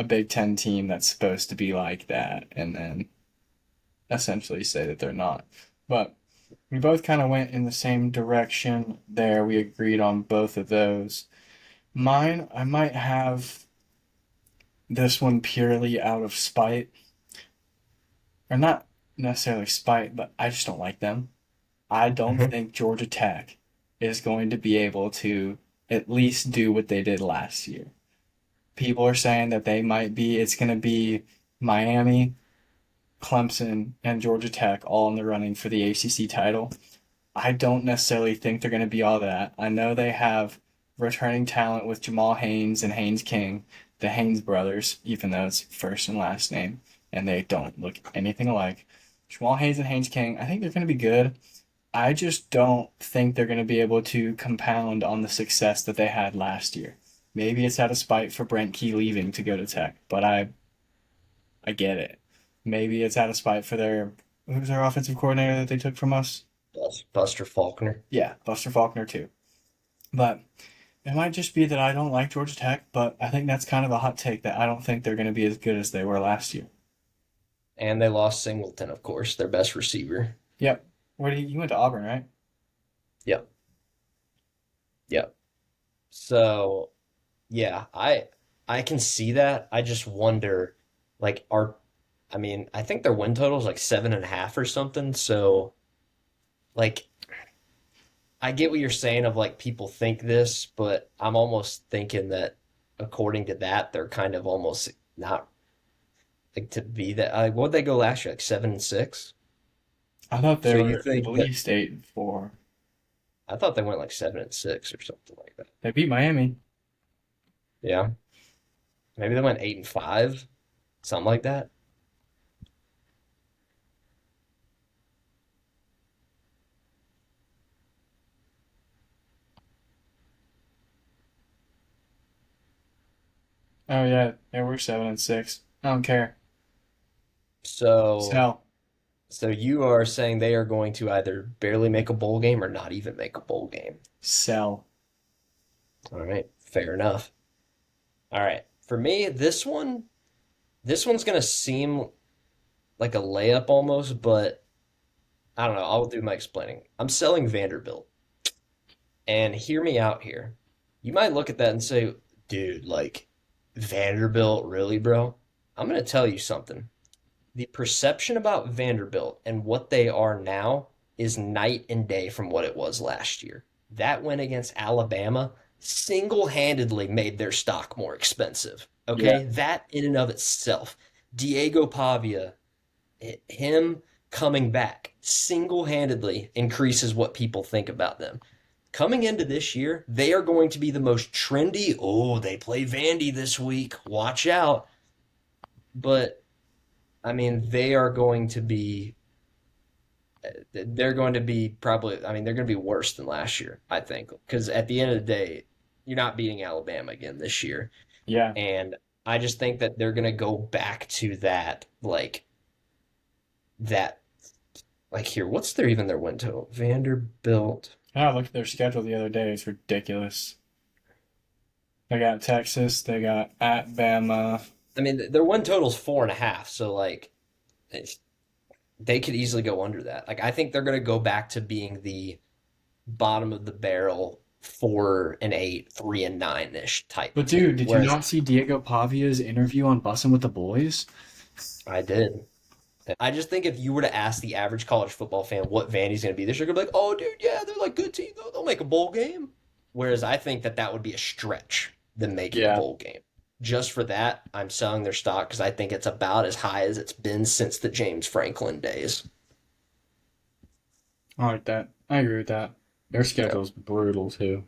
Big Ten team that's supposed to be like that and then essentially say that they're not. But we both kind of went in the same direction there. We agreed on both of those. Mine, I might have this one purely out of spite. or not necessarily spite, but I just don't like them. I don't Mhm. think Georgia Tech is going to be able to at least do what they did last year. People are saying that it's going to be Miami, Clemson, and Georgia Tech all in the running for the ACC title. I don't necessarily think they're going to be all that. I know they have returning talent with Jamal Haynes and Haynes King, the Haynes brothers, even though it's first and last name, and they don't look anything alike. Jamal Haynes and Haynes King, I think they're going to be good. I just don't think they're going to be able to compound on the success that they had last year. Maybe it's out of spite for Brent Key leaving to go to Tech, but I get it. Maybe it's out of spite for their who's their offensive coordinator that they took from us? Buster Faulkner. Yeah, Buster Faulkner too. But it might just be that I don't like Georgia Tech, but I think that's kind of a hot take that I don't think they're going to be as good as they were last year. And they lost Singleton, of course, their best receiver. Yep. You went to Auburn, right? Yep. Yep. So yeah, I can see that. I just wonder, like, I mean, I think their win total is like 7.5 or something. So like I get what you're saying of like people think this, but I'm almost thinking that according to that, they're kind of almost not like to be that. Like, what'd they go last year? Like 7-6. I thought they So you were at think that least 8-4. I thought they went like 7-6 or something like that. They beat Miami. Yeah, maybe they went 8-5, something like that. Oh yeah, they were 7-6. I don't care. So Sell, So you are saying they are going to either barely make a bowl game or not even make a bowl game. sell. All right, fair enough. All right. For me, this one's gonna seem like a layup almost, but I don't know. I'll do my explaining. I'm selling Vanderbilt. And hear me out here. You might look at that and say, dude, like Vanderbilt, really, bro? I'm gonna tell you something. The perception about Vanderbilt and what they are now is night and day from what it was last year. That win against Alabama single-handedly made their stock more expensive. Yeah. Okay? That in and of itself. Diego Pavia, him coming back single-handedly increases what people think about them. Coming into this year, they are going to be the most trendy. Oh, they play Vandy this week. Watch out. But I mean, they're going to be probably, I mean, they're going to be worse than last year, I think. Because at the end of the day, you're not beating Alabama again this year. Yeah. And I just think that they're going to go back to that, like here, what's their win total? Vanderbilt. I looked at their schedule the other day. It's ridiculous. They got Texas. They got at Bama. I mean, their win total's 4.5. So, like, they could easily go under that. Like, I think they're going to go back to being the bottom of the barrel 4-8, 3-9 ish type But team. dude, did you Whereas not see Diego Pavia's interview on Bussin' with the Boys? I did. I just think if you were to ask the average college football fan what Vandy's going to be this year, they're going to be like, oh, dude, yeah, they're like good team. They'll make a bowl game. Whereas I think that would be a stretch, them making a Yeah. bowl game. Just for that, I'm selling their stock because I think it's about as high as it's been since the James Franklin days. I like that. I agree with that. Their Yep. schedule's brutal too.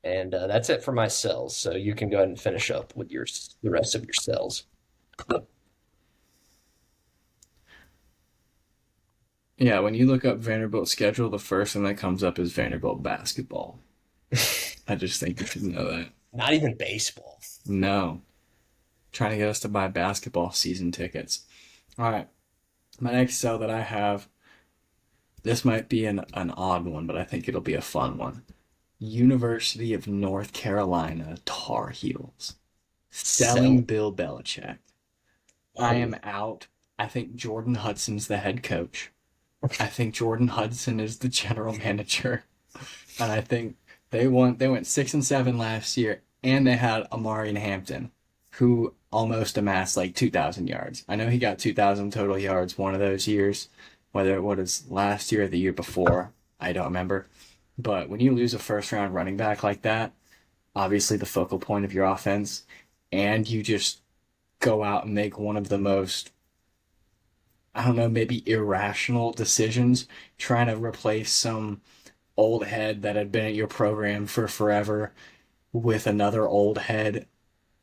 And that's it for my sells. So you can go ahead and finish up with the rest of your sells. Yeah, when you look up Vanderbilt's schedule, the first thing that comes up is Vanderbilt basketball. I just think you should know that. Not even baseball. No. Trying to get us to buy basketball season tickets. All right. My next sell that I have, this might be an odd one, but I think it'll be a fun one. University of North Carolina Tar Heels. Selling Sell. Bill Belichick. I am out. I think Jordan Hudson's the head coach. I think Jordan Hudson is the general manager. And I think they went 6-7 last year, and they had Amari and Hampton. who almost amassed like 2,000 yards. I know he got 2,000 total yards one of those years, whether it was last year or the year before, I don't remember. But when you lose a first round running back like that, obviously the focal point of your offense, and you just go out and make one of the most, I don't know, maybe irrational decisions, trying to replace some old head that had been at your program for forever with another old head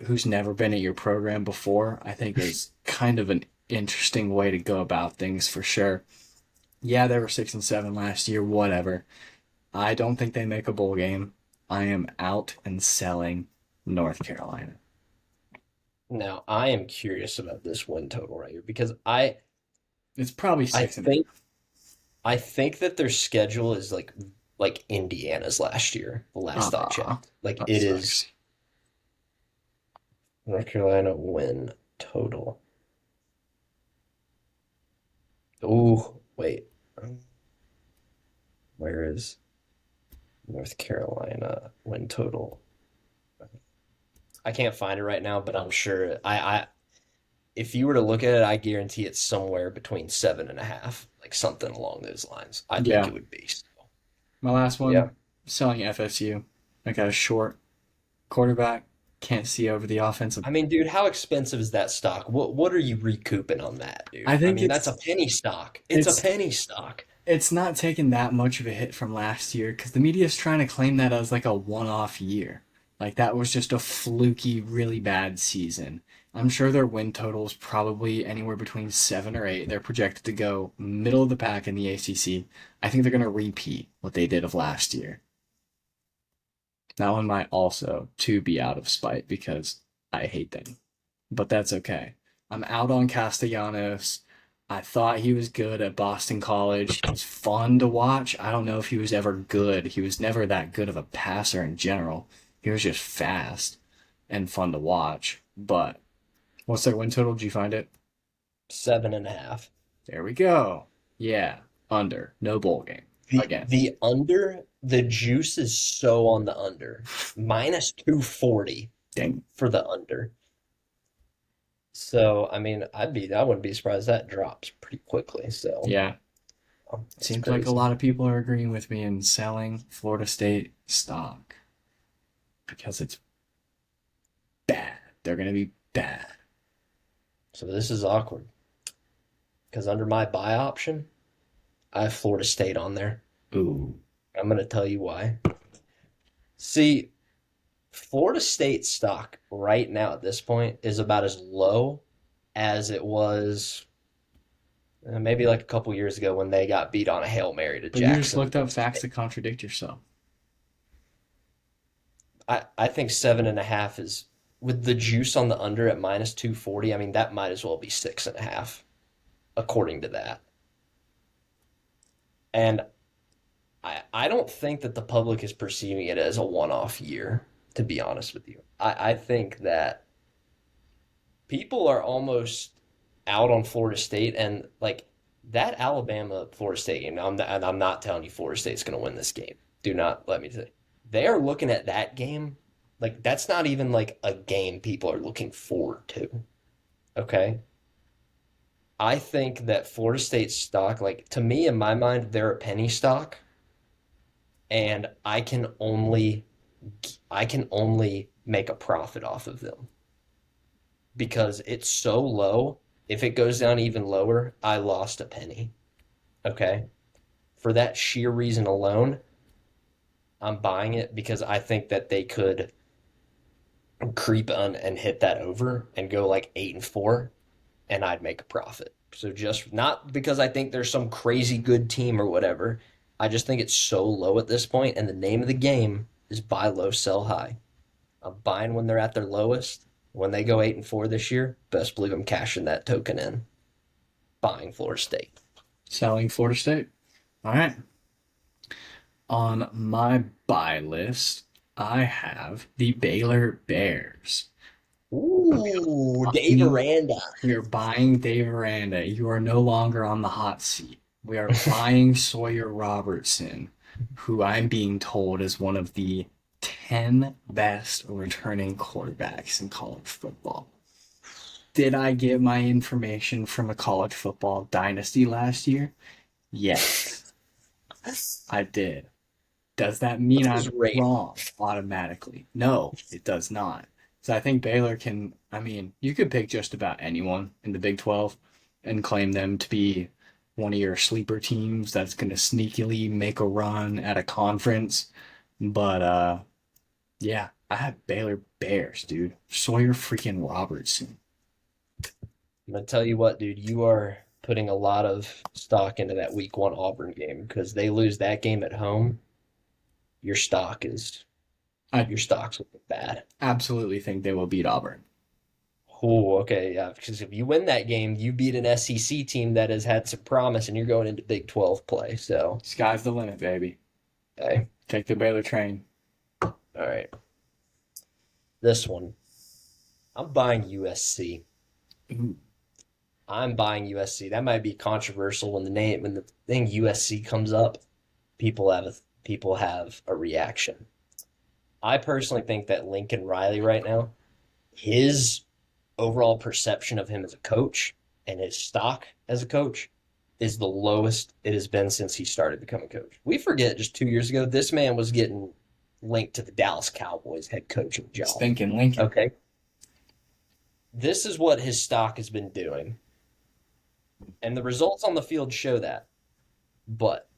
who's never been at your program before, I think is kind of an interesting way to go about things for sure. Yeah, they were 6-7 last year, whatever. I don't think they make a bowl game. I am out and selling North Carolina. Now, I am curious about this win total right here because I It's probably I six and a half. think I think that their schedule is like Indiana's last year, the last I Ah, checked. Like that it sucks. is North Carolina win total. Oh, wait. Where is North Carolina win total? I can't find it right now, but I'm sure I if you were to look at it, I guarantee it's somewhere between 7.5, like something along those lines. I think Yeah. it would be. So, My last yeah. one, selling FSU. I got a short quarterback. Can't see over the offensive. I mean, dude, how expensive is that stock? What are you recouping on that, I dude? I think mean, that's a penny stock. It's a it's penny stock. it's not taking that much of a hit from last year because the media is trying to claim that as like a one-off year. Like that was just a fluky, really bad season. I'm sure their win total is probably anywhere between 7 or 8. They're projected to go middle of the pack in the ACC. I think they're going to repeat what they did of last year. That one might also, too, be out of spite because I hate them. But that's okay. I'm out on Castellanos. I thought he was good at Boston College. He was fun to watch. I don't know if he was ever good. He was never that good of a passer in general. He was just fast and fun to watch. But what's their win total? Did you find it? 7.5. There we go. Yeah, under. No bowl game. Again. The under, the juice is so on the under. Minus 240 Dang. for the under. So, I mean, I wouldn't be surprised that drops pretty quickly. So, Yeah. it's Seems like a crazy. lot of people are agreeing with me in selling Florida State stock because it's bad. They're going to be bad. So this is awkward because under my buy option, I have Florida State on there. Ooh. I'm going to tell you why. See, Florida State stock right now at this point is about as low as it was maybe like a couple years ago when they got beat on a Hail Mary to But you just looked Jacksonville up facts State. that contradict yourself. I think 7.5 is with the juice on the under at minus 240. I mean, that might as well be 6.5 according to that. And I don't think that the public is perceiving it as a one-off year, to be honest with you. I think that people are almost out on Florida State and like that Alabama Florida State game. And I'm not telling you Florida State's going to win this game. Do not let me say. They are looking at that game like that's not even like a game people are looking forward to. Okay? I think that Florida State stock, like to me in my mind, they're a penny stock, and I can only make a profit off of them because it's so low. If it goes down even lower, I lost a penny. Okay? For that sheer reason alone, I'm buying it because I think that they could creep on and hit that over and go like 8-4 and I'd make a profit. So just not because I think there's some crazy good team or whatever. I just think it's so low at this point, and the name of the game is buy low, sell high. I'm buying when they're at their lowest. When they go 8-4 this year, best believe I'm cashing that token in. Buying Florida State. Selling Florida State. All right. On my buy list, I have the Baylor Bears. Ooh, Dave You, Aranda. we are buying Dave Aranda. You are no longer on the hot seat. We are buying Sawyer Robertson, who I'm being told is one of the 10 best returning quarterbacks in college football. Did I get my information from a college football dynasty last year? Yes, I did. Does that mean What's his I'm rate? wrong automatically? No, it does not. So I think Baylor can, I mean, you could pick just about anyone in the Big 12 and claim them to be one of your sleeper teams that's going to sneakily make a run at a conference. But yeah, I have Baylor Bears, dude. Sawyer freaking Robertson. I'm gonna tell you what, dude, you are putting a lot of stock into that week one Auburn game because they lose that game at home. Your stock is I your stock's looking bad. absolutely think they will beat Auburn. Oh, okay, yeah. Because if you win that game, you beat an SEC team that has had some promise, and you're going into Big 12 play. So, Sky's the limit, baby. okay, Take the Baylor train. all right. This one, I'm buying USC. Ooh. I'm buying USC. That might be controversial when the thing USC comes up. People have a reaction. I personally think that Lincoln Riley right now, his overall perception of him as a coach and his stock as a coach is the lowest it has been since he started becoming coach. We forget just 2 years ago, this man was getting linked to the Dallas Cowboys head coaching job. Stinking Lincoln. Okay. This is what his stock has been doing. And the results on the field show that. But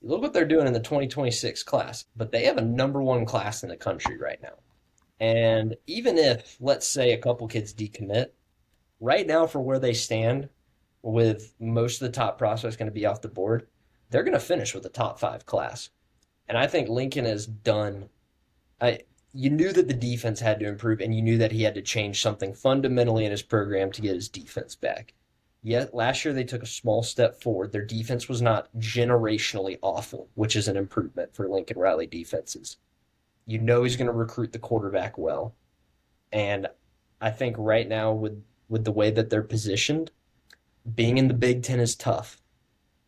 look what they're doing in the 2026 class. But they have a number one class in the country right now. And even if, let's say, a couple kids decommit, right now for where they stand, with most of the top prospects going to be off the board, they're going to finish with a top 5 class. And I think Lincoln has done. You knew that the defense had to improve, and you knew that he had to change something fundamentally in his program to get his defense back. Yet last year they took a small step forward. Their defense was not generationally awful, which is an improvement for Lincoln Riley defenses. You know he's going to recruit the quarterback well. And I think right now with the way that they're positioned, being in the Big Ten is tough.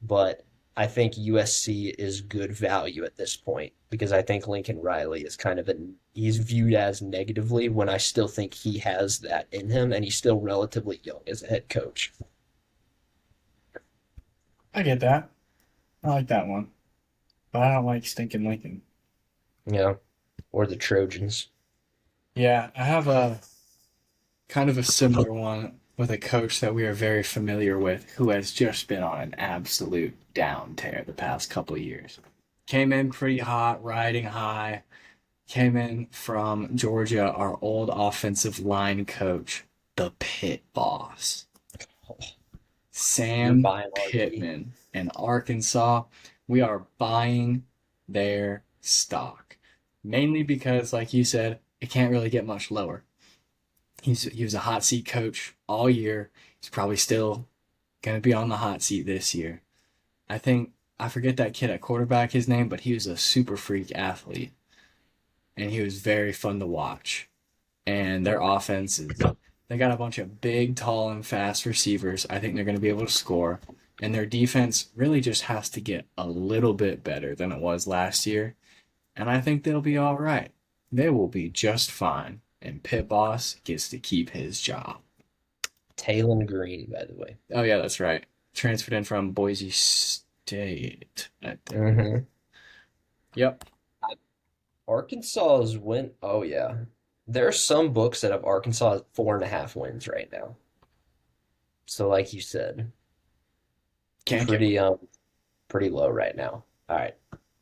But I think USC is good value at this point because I think Lincoln Riley is he's viewed as negatively when I still think he has that in him and he's still relatively young as a head coach. I get that. I like that one. But I don't like stinking Lincoln. Yeah. Or the Trojans. Yeah, I have a kind of a similar one with a coach that we are very familiar with who has just been on an absolute down tear the past couple of years. Came in pretty hot, riding high. Came in from Georgia, our old offensive line coach, the pit boss. You're Sam buying RG. Pittman in Arkansas. We are buying their stock. Mainly because, like you said, it can't really get much lower. He was a hot seat coach all year. He's probably still going to be on the hot seat this year. I forget that kid at quarterback, his name, but he was a super freak athlete. And he was very fun to watch. And their offense they got a bunch of big, tall, and fast receivers. I think they're going to be able to score. And their defense really just has to get a little bit better than it was last year. And I think they'll be all right. They will be just fine. And Pit Boss gets to keep his job. Talon Green, by the way. Oh, yeah, that's right. Transferred in from Boise State, I think. Mm-hmm. Yep. Arkansas's win. Oh, yeah. There are some books that have Arkansas at 4.5 wins right now. So, like you said, Can't pretty get pretty low right now. All right.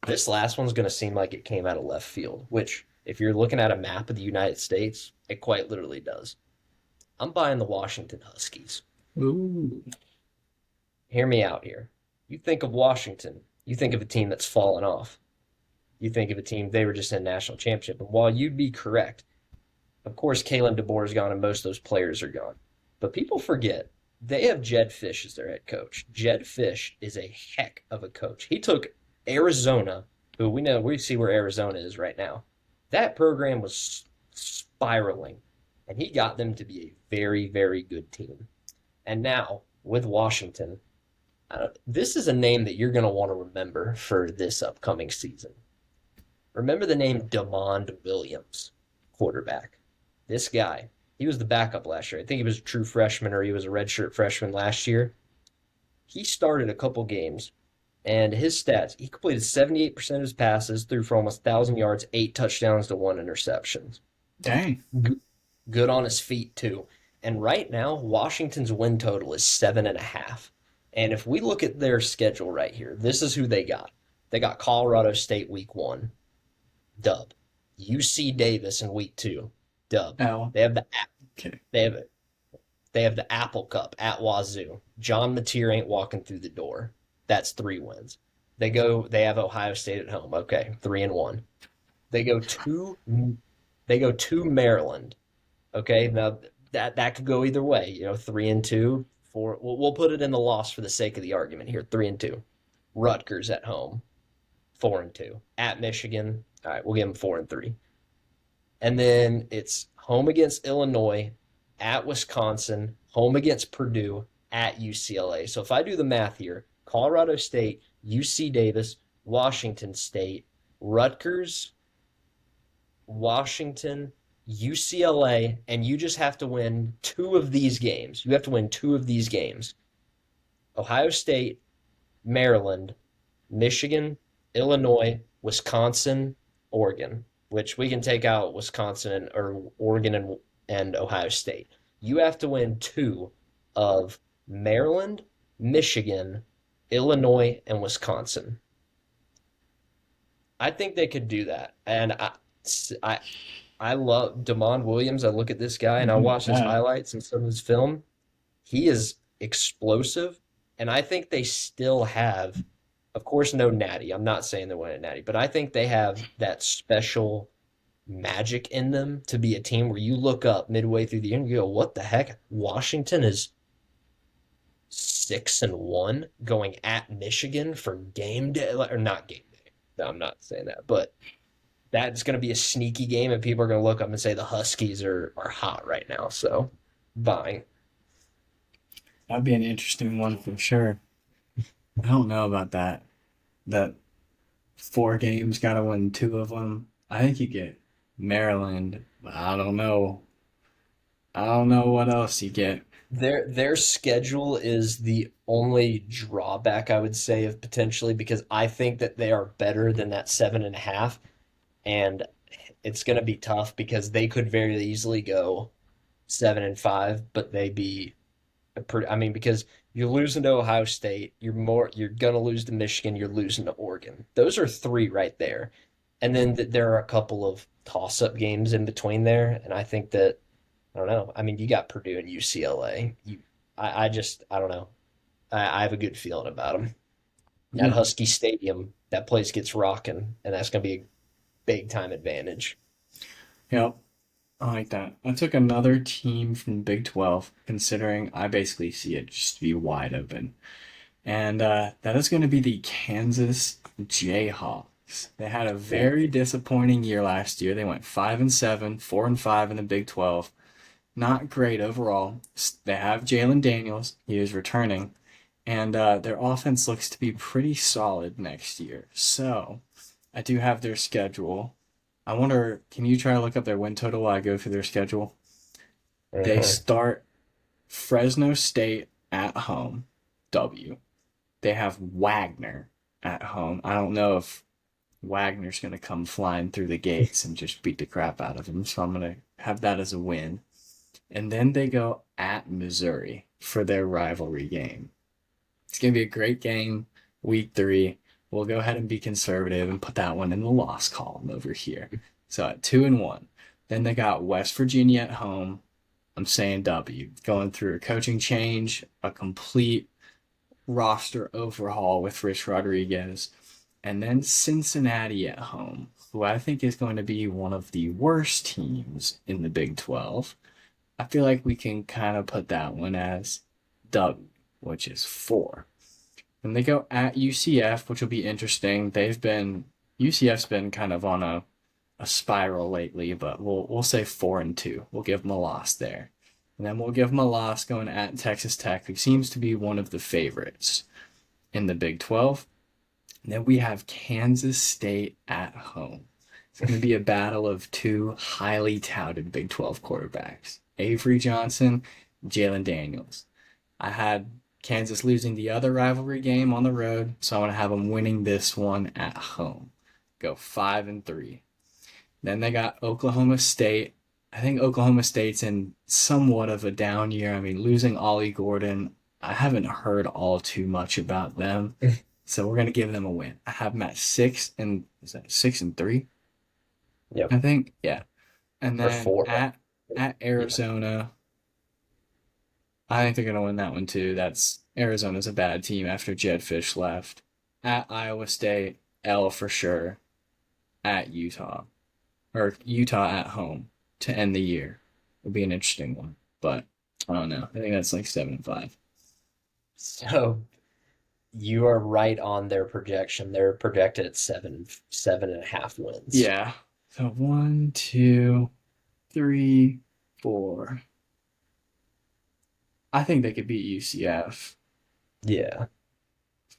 This last one's going to seem like it came out of left field, which, if you're looking at a map of the United States, it quite literally does. I'm buying the Washington Huskies. Ooh. Hear me out here. You think of Washington, you think of a team that's fallen off. You think of a team, they were just in a national championship. And while you'd be correct, of course, Kalen DeBoer is gone and most of those players are gone. But people forget, they have Jed Fish as their head coach. Jed Fish is a heck of a coach. He took Arizona, who we see where Arizona is right now. That program was spiraling, and he got them to be a very, very good team. And now, with Washington, this is a name that you're going to want to remember for this upcoming season. Remember the name Demond Williams, quarterback. This guy, he was the backup last year. I think he was a true freshman or he was a redshirt freshman last year. He started a couple games, and his stats, he completed 78% of his passes, threw for almost 1,000 yards, 8 touchdowns to 1 interception. Dang. Good on his feet, too. And right now, Washington's win total is 7.5. And if we look at their schedule right here, this is who they got. They got Colorado State week 1, dub. UC Davis in week 2, dub. L. They have the Okay. they have they have the Apple Cup at Wazoo. John Mateer ain't walking through the door. That's 3 wins. They have Ohio State at home. Okay, 3-1. They go to Maryland. Okay, now that could go either way. 3-2. Four. We'll put it in the loss for the sake of the argument here. 3-2. Rutgers at home. 4-2. At Michigan. All right, we'll give them 4-3. And then it's home against Illinois, at Wisconsin, home against Purdue, at UCLA. So if I do the math here, Colorado State, UC Davis, Washington State, Rutgers, Washington, UCLA, and you just have to win 2 of these games. You have to win 2 of these games. Ohio State, Maryland, Michigan, Illinois, Wisconsin, Oregon, which we can take out Wisconsin or Oregon and Ohio State. You have to win 2 of Maryland, Michigan, Illinois, and Wisconsin. I think they could do that. And I love Demond Williams. I look at this guy and I watch his highlights and some of his film. He is explosive, and I think they still have, of course, no Natty. I'm not saying they win a Natty, but I think they have that special magic in them to be a team where you look up midway through the year and you go, "What the heck? Washington is 6-1 going at Michigan for game day, or not game day." No, I'm not saying that, but that's going to be a sneaky game, and people are going to look up and say the Huskies are hot right now. So, buying. That'd be an interesting one for sure. I don't know about that. That 4 games, gotta win 2 of them. I think you get Maryland, but I don't know. I don't know what else you get. Their schedule is the only drawback I would say of potentially, because I think that they are better than that 7.5, and it's going to be tough because they could very easily go 7-5, but they be I mean, because you're losing to Ohio State, you're gonna lose to Michigan, you're losing to Oregon. Those are 3 right there, and then there are a couple of toss-up games in between there, and I think that I don't know. I mean, you got Purdue and UCLA. I don't know. I have a good feeling about them. At Yeah. Husky Stadium, that place gets rocking, and that's gonna be a big time advantage. Yep. I like that. I took another team from Big 12, considering I basically see it just be wide open. And that is going to be the Kansas Jayhawks. They had a very disappointing year last year. They went 5-7, 4-5 in the Big 12. Not great overall. They have Jalen Daniels. He is returning. And their offense looks to be pretty solid next year. So I do have their schedule. I wonder, can you try to look up their win total while I go through their schedule? They start Fresno State at home, W. They have Wagner at home. I don't know if Wagner's going to come flying through the gates and just beat the crap out of them, so I'm going to have that as a win. And then they go at Missouri for their rivalry game. It's going to be a great game, week 3. We'll go ahead and be conservative and put that one in the loss column over here. So at 2-1. Then they got West Virginia at home. I'm saying W. Going through a coaching change, a complete roster overhaul with Rich Rodriguez. And then Cincinnati at home, who I think is going to be one of the worst teams in the Big 12. I feel like we can kind of put that one as W, which is 4. And they go at UCF, which will be interesting. UCF's been kind of on a spiral lately, but we'll say 4-2. We'll give them a loss there. And then we'll give them a loss going at Texas Tech, who seems to be one of the favorites in the Big 12. And then we have Kansas State at home. It's going to be a battle of two highly touted Big 12 quarterbacks, Avery Johnson, Jalen Daniels. I had Kansas losing the other rivalry game on the road, so I want to have them winning this one at home. Go 5-3. Then they got Oklahoma State. I think Oklahoma State's in somewhat of a down year. I mean, losing Ollie Gordon, I haven't heard all too much about them. So we're gonna give them a win. I have them at 6-3? Yep. I think. Yeah. And Or then four. at Yeah. Arizona, I think they're gonna win that one too. That's Arizona's a bad team after Jed Fish left. At Iowa State, L for sure. At Utah. Or Utah at home to end the year. Would be an interesting one. But I don't know. I think that's like 7-5. So you are right on their projection. They're projected at 7.5 wins. Yeah. So 1, 2, 3, 4. I think they could beat UCF. Yeah.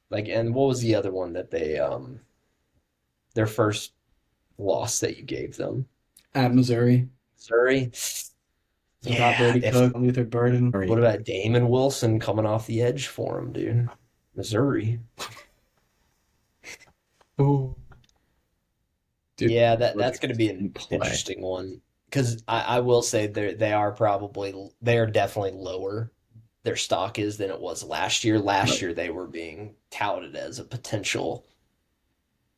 Like, and what was the other one that they their first loss that you gave them? At Missouri. Missouri? Without Yeah. Brady Cook, Luther Burden. What about Damon Wilson coming off the edge for him, dude? Missouri. Ooh. Dude, Yeah, that's going to be an play. interesting one because I will say they are definitely lower. Their stock is than it was last year. Last year they were being touted as a potential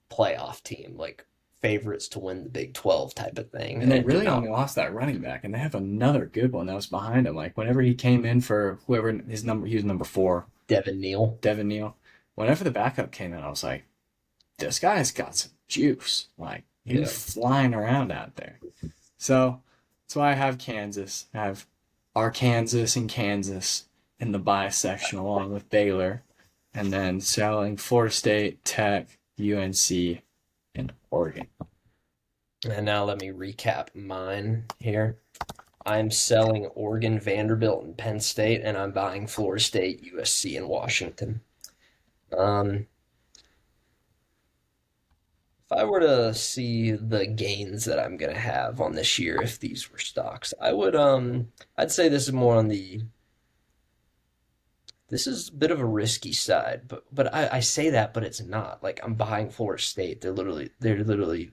playoff team, like favorites to win the Big 12 type of thing. And they did really not. only lost that running back, and they have another good one that was behind him. Like whenever he came in for whoever his number, he was number 4, Devin Neal. Devin Neal. Whenever the backup came in, I was like, this guy's got some juice. Like he was flying around out there. So that's why I have Kansas. I have Arkansas and Kansas in the bye section along with Baylor, and then selling Florida State, Tech, UNC, and Oregon. And now let me recap mine here. I'm selling Oregon, Vanderbilt, and Penn State, and I'm buying Florida State, USC, and Washington. If I were to see the gains that I'm gonna have on this year, if these were stocks, I'd say this is a bit of a risky side, but I say that, but it's not. Like I'm buying Florida State. They're literally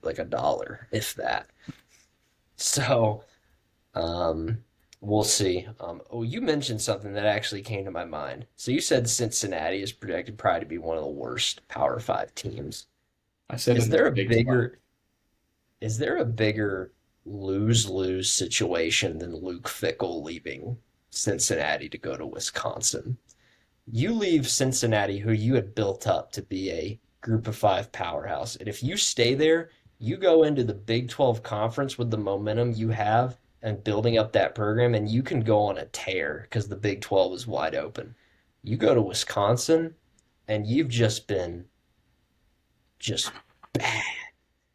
like $1, if that. So, we'll see. Oh, you mentioned something that actually came to my mind. So you said Cincinnati is projected probably to be one of the worst Power Five teams. I said Is in there the a Big 12. bigger lose-lose situation than Luke Fickell leaving Cincinnati to go to Wisconsin? You leave Cincinnati, who you had built up to be a group of five powerhouse. And if you stay there, you go into the Big 12 conference with the momentum you have and building up that program, and you can go on a tear because the Big 12 is wide open. You go to Wisconsin, and you've just been just bad,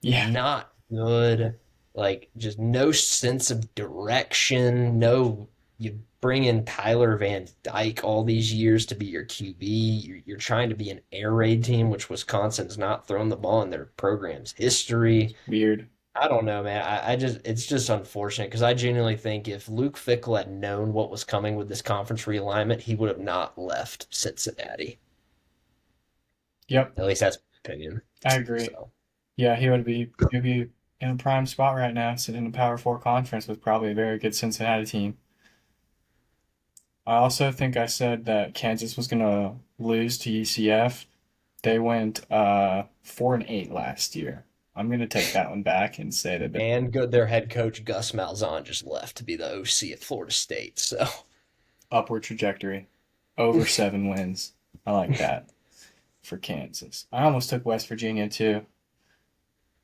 Yeah. not good, like just no sense of direction. No, you bring in Tyler Van Dyke all these years to be your QB. You're trying to be an air raid team, which Wisconsin's not thrown the ball in their program's history. Weird. I don't know, man. It's just unfortunate because I genuinely think if Luke Fickell had known what was coming with this conference realignment, he would have not left Cincinnati. Yep, At least that's my opinion. I agree. So, Yeah, he'd be in a prime spot right now, sitting in a Power Four conference with probably a very good Cincinnati team. I also think I said that Kansas was gonna lose to UCF. They went 4-8 last year. I'm gonna take that one back and say that and good, their head coach Gus Malzahn just left to be the OC at Florida State. So, upward trajectory, over 7 wins. I like that for Kansas. I almost took West Virginia too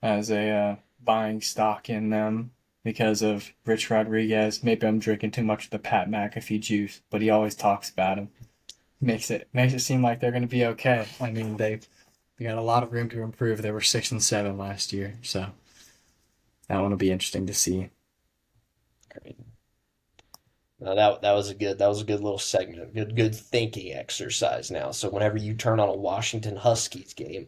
as a buying stock in them because of Rich Rodriguez. Maybe I'm drinking too much of the Pat McAfee juice, but he always talks about him. Makes it seem like they're going to be okay. I mean, they got a lot of room to improve. They were 6-7 last year, so that one will be interesting to see. great. Now that was a good little segment, good thinking exercise now. So whenever you turn on a Washington Huskies game,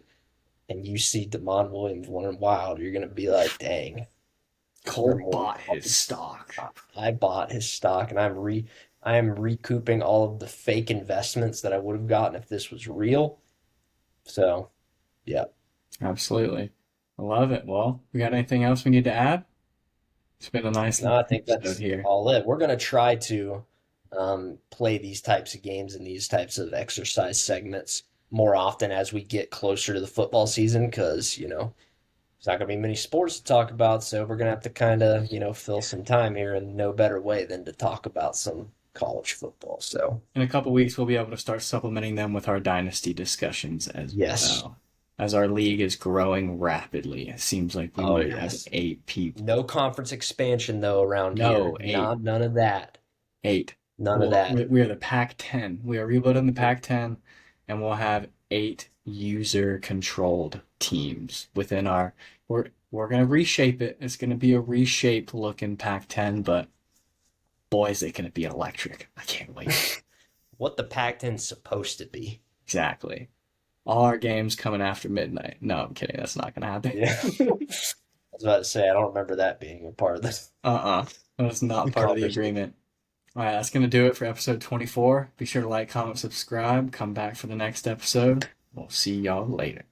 and you see Damon Williams running wild, you're gonna be like, dang, they're Cole more bought his stock. I bought his stock and I am recouping all of the fake investments that I would have gotten if this was real. So, yeah. Absolutely. I love it. Well, we got anything else we need to add? It's been a nice No, I think episode that's here. all it. We're gonna try to play these types of games and these types of exercise segments more often as we get closer to the football season because, there's not gonna be many sports to talk about, so we're gonna have to kind of, fill some time here and no better way than to talk about some college football. So, In a couple weeks, we'll be able to start supplementing them with our dynasty discussions as yes. well. As our league is growing rapidly, it seems like we Oh, might have yes. 8 people. No conference expansion though around here. No, eight. None of that. 8. None of Well, that. we are the Pac-10. We are rebuilding the Pac-10, and we'll have 8 user-controlled teams within our. We're gonna reshape it. It's gonna be a reshaped looking Pac-10, but boy, is it gonna be electric! I can't wait. What the Pac-10's supposed to be. Exactly. All our games coming after midnight. No, I'm kidding. That's not gonna happen. Yeah. I was about to say I don't remember that being a part of this That's not part of the conversation. agreement. All right, that's gonna do it for episode 24. Be sure to like, comment, subscribe. Come back for the next episode. We'll see y'all later.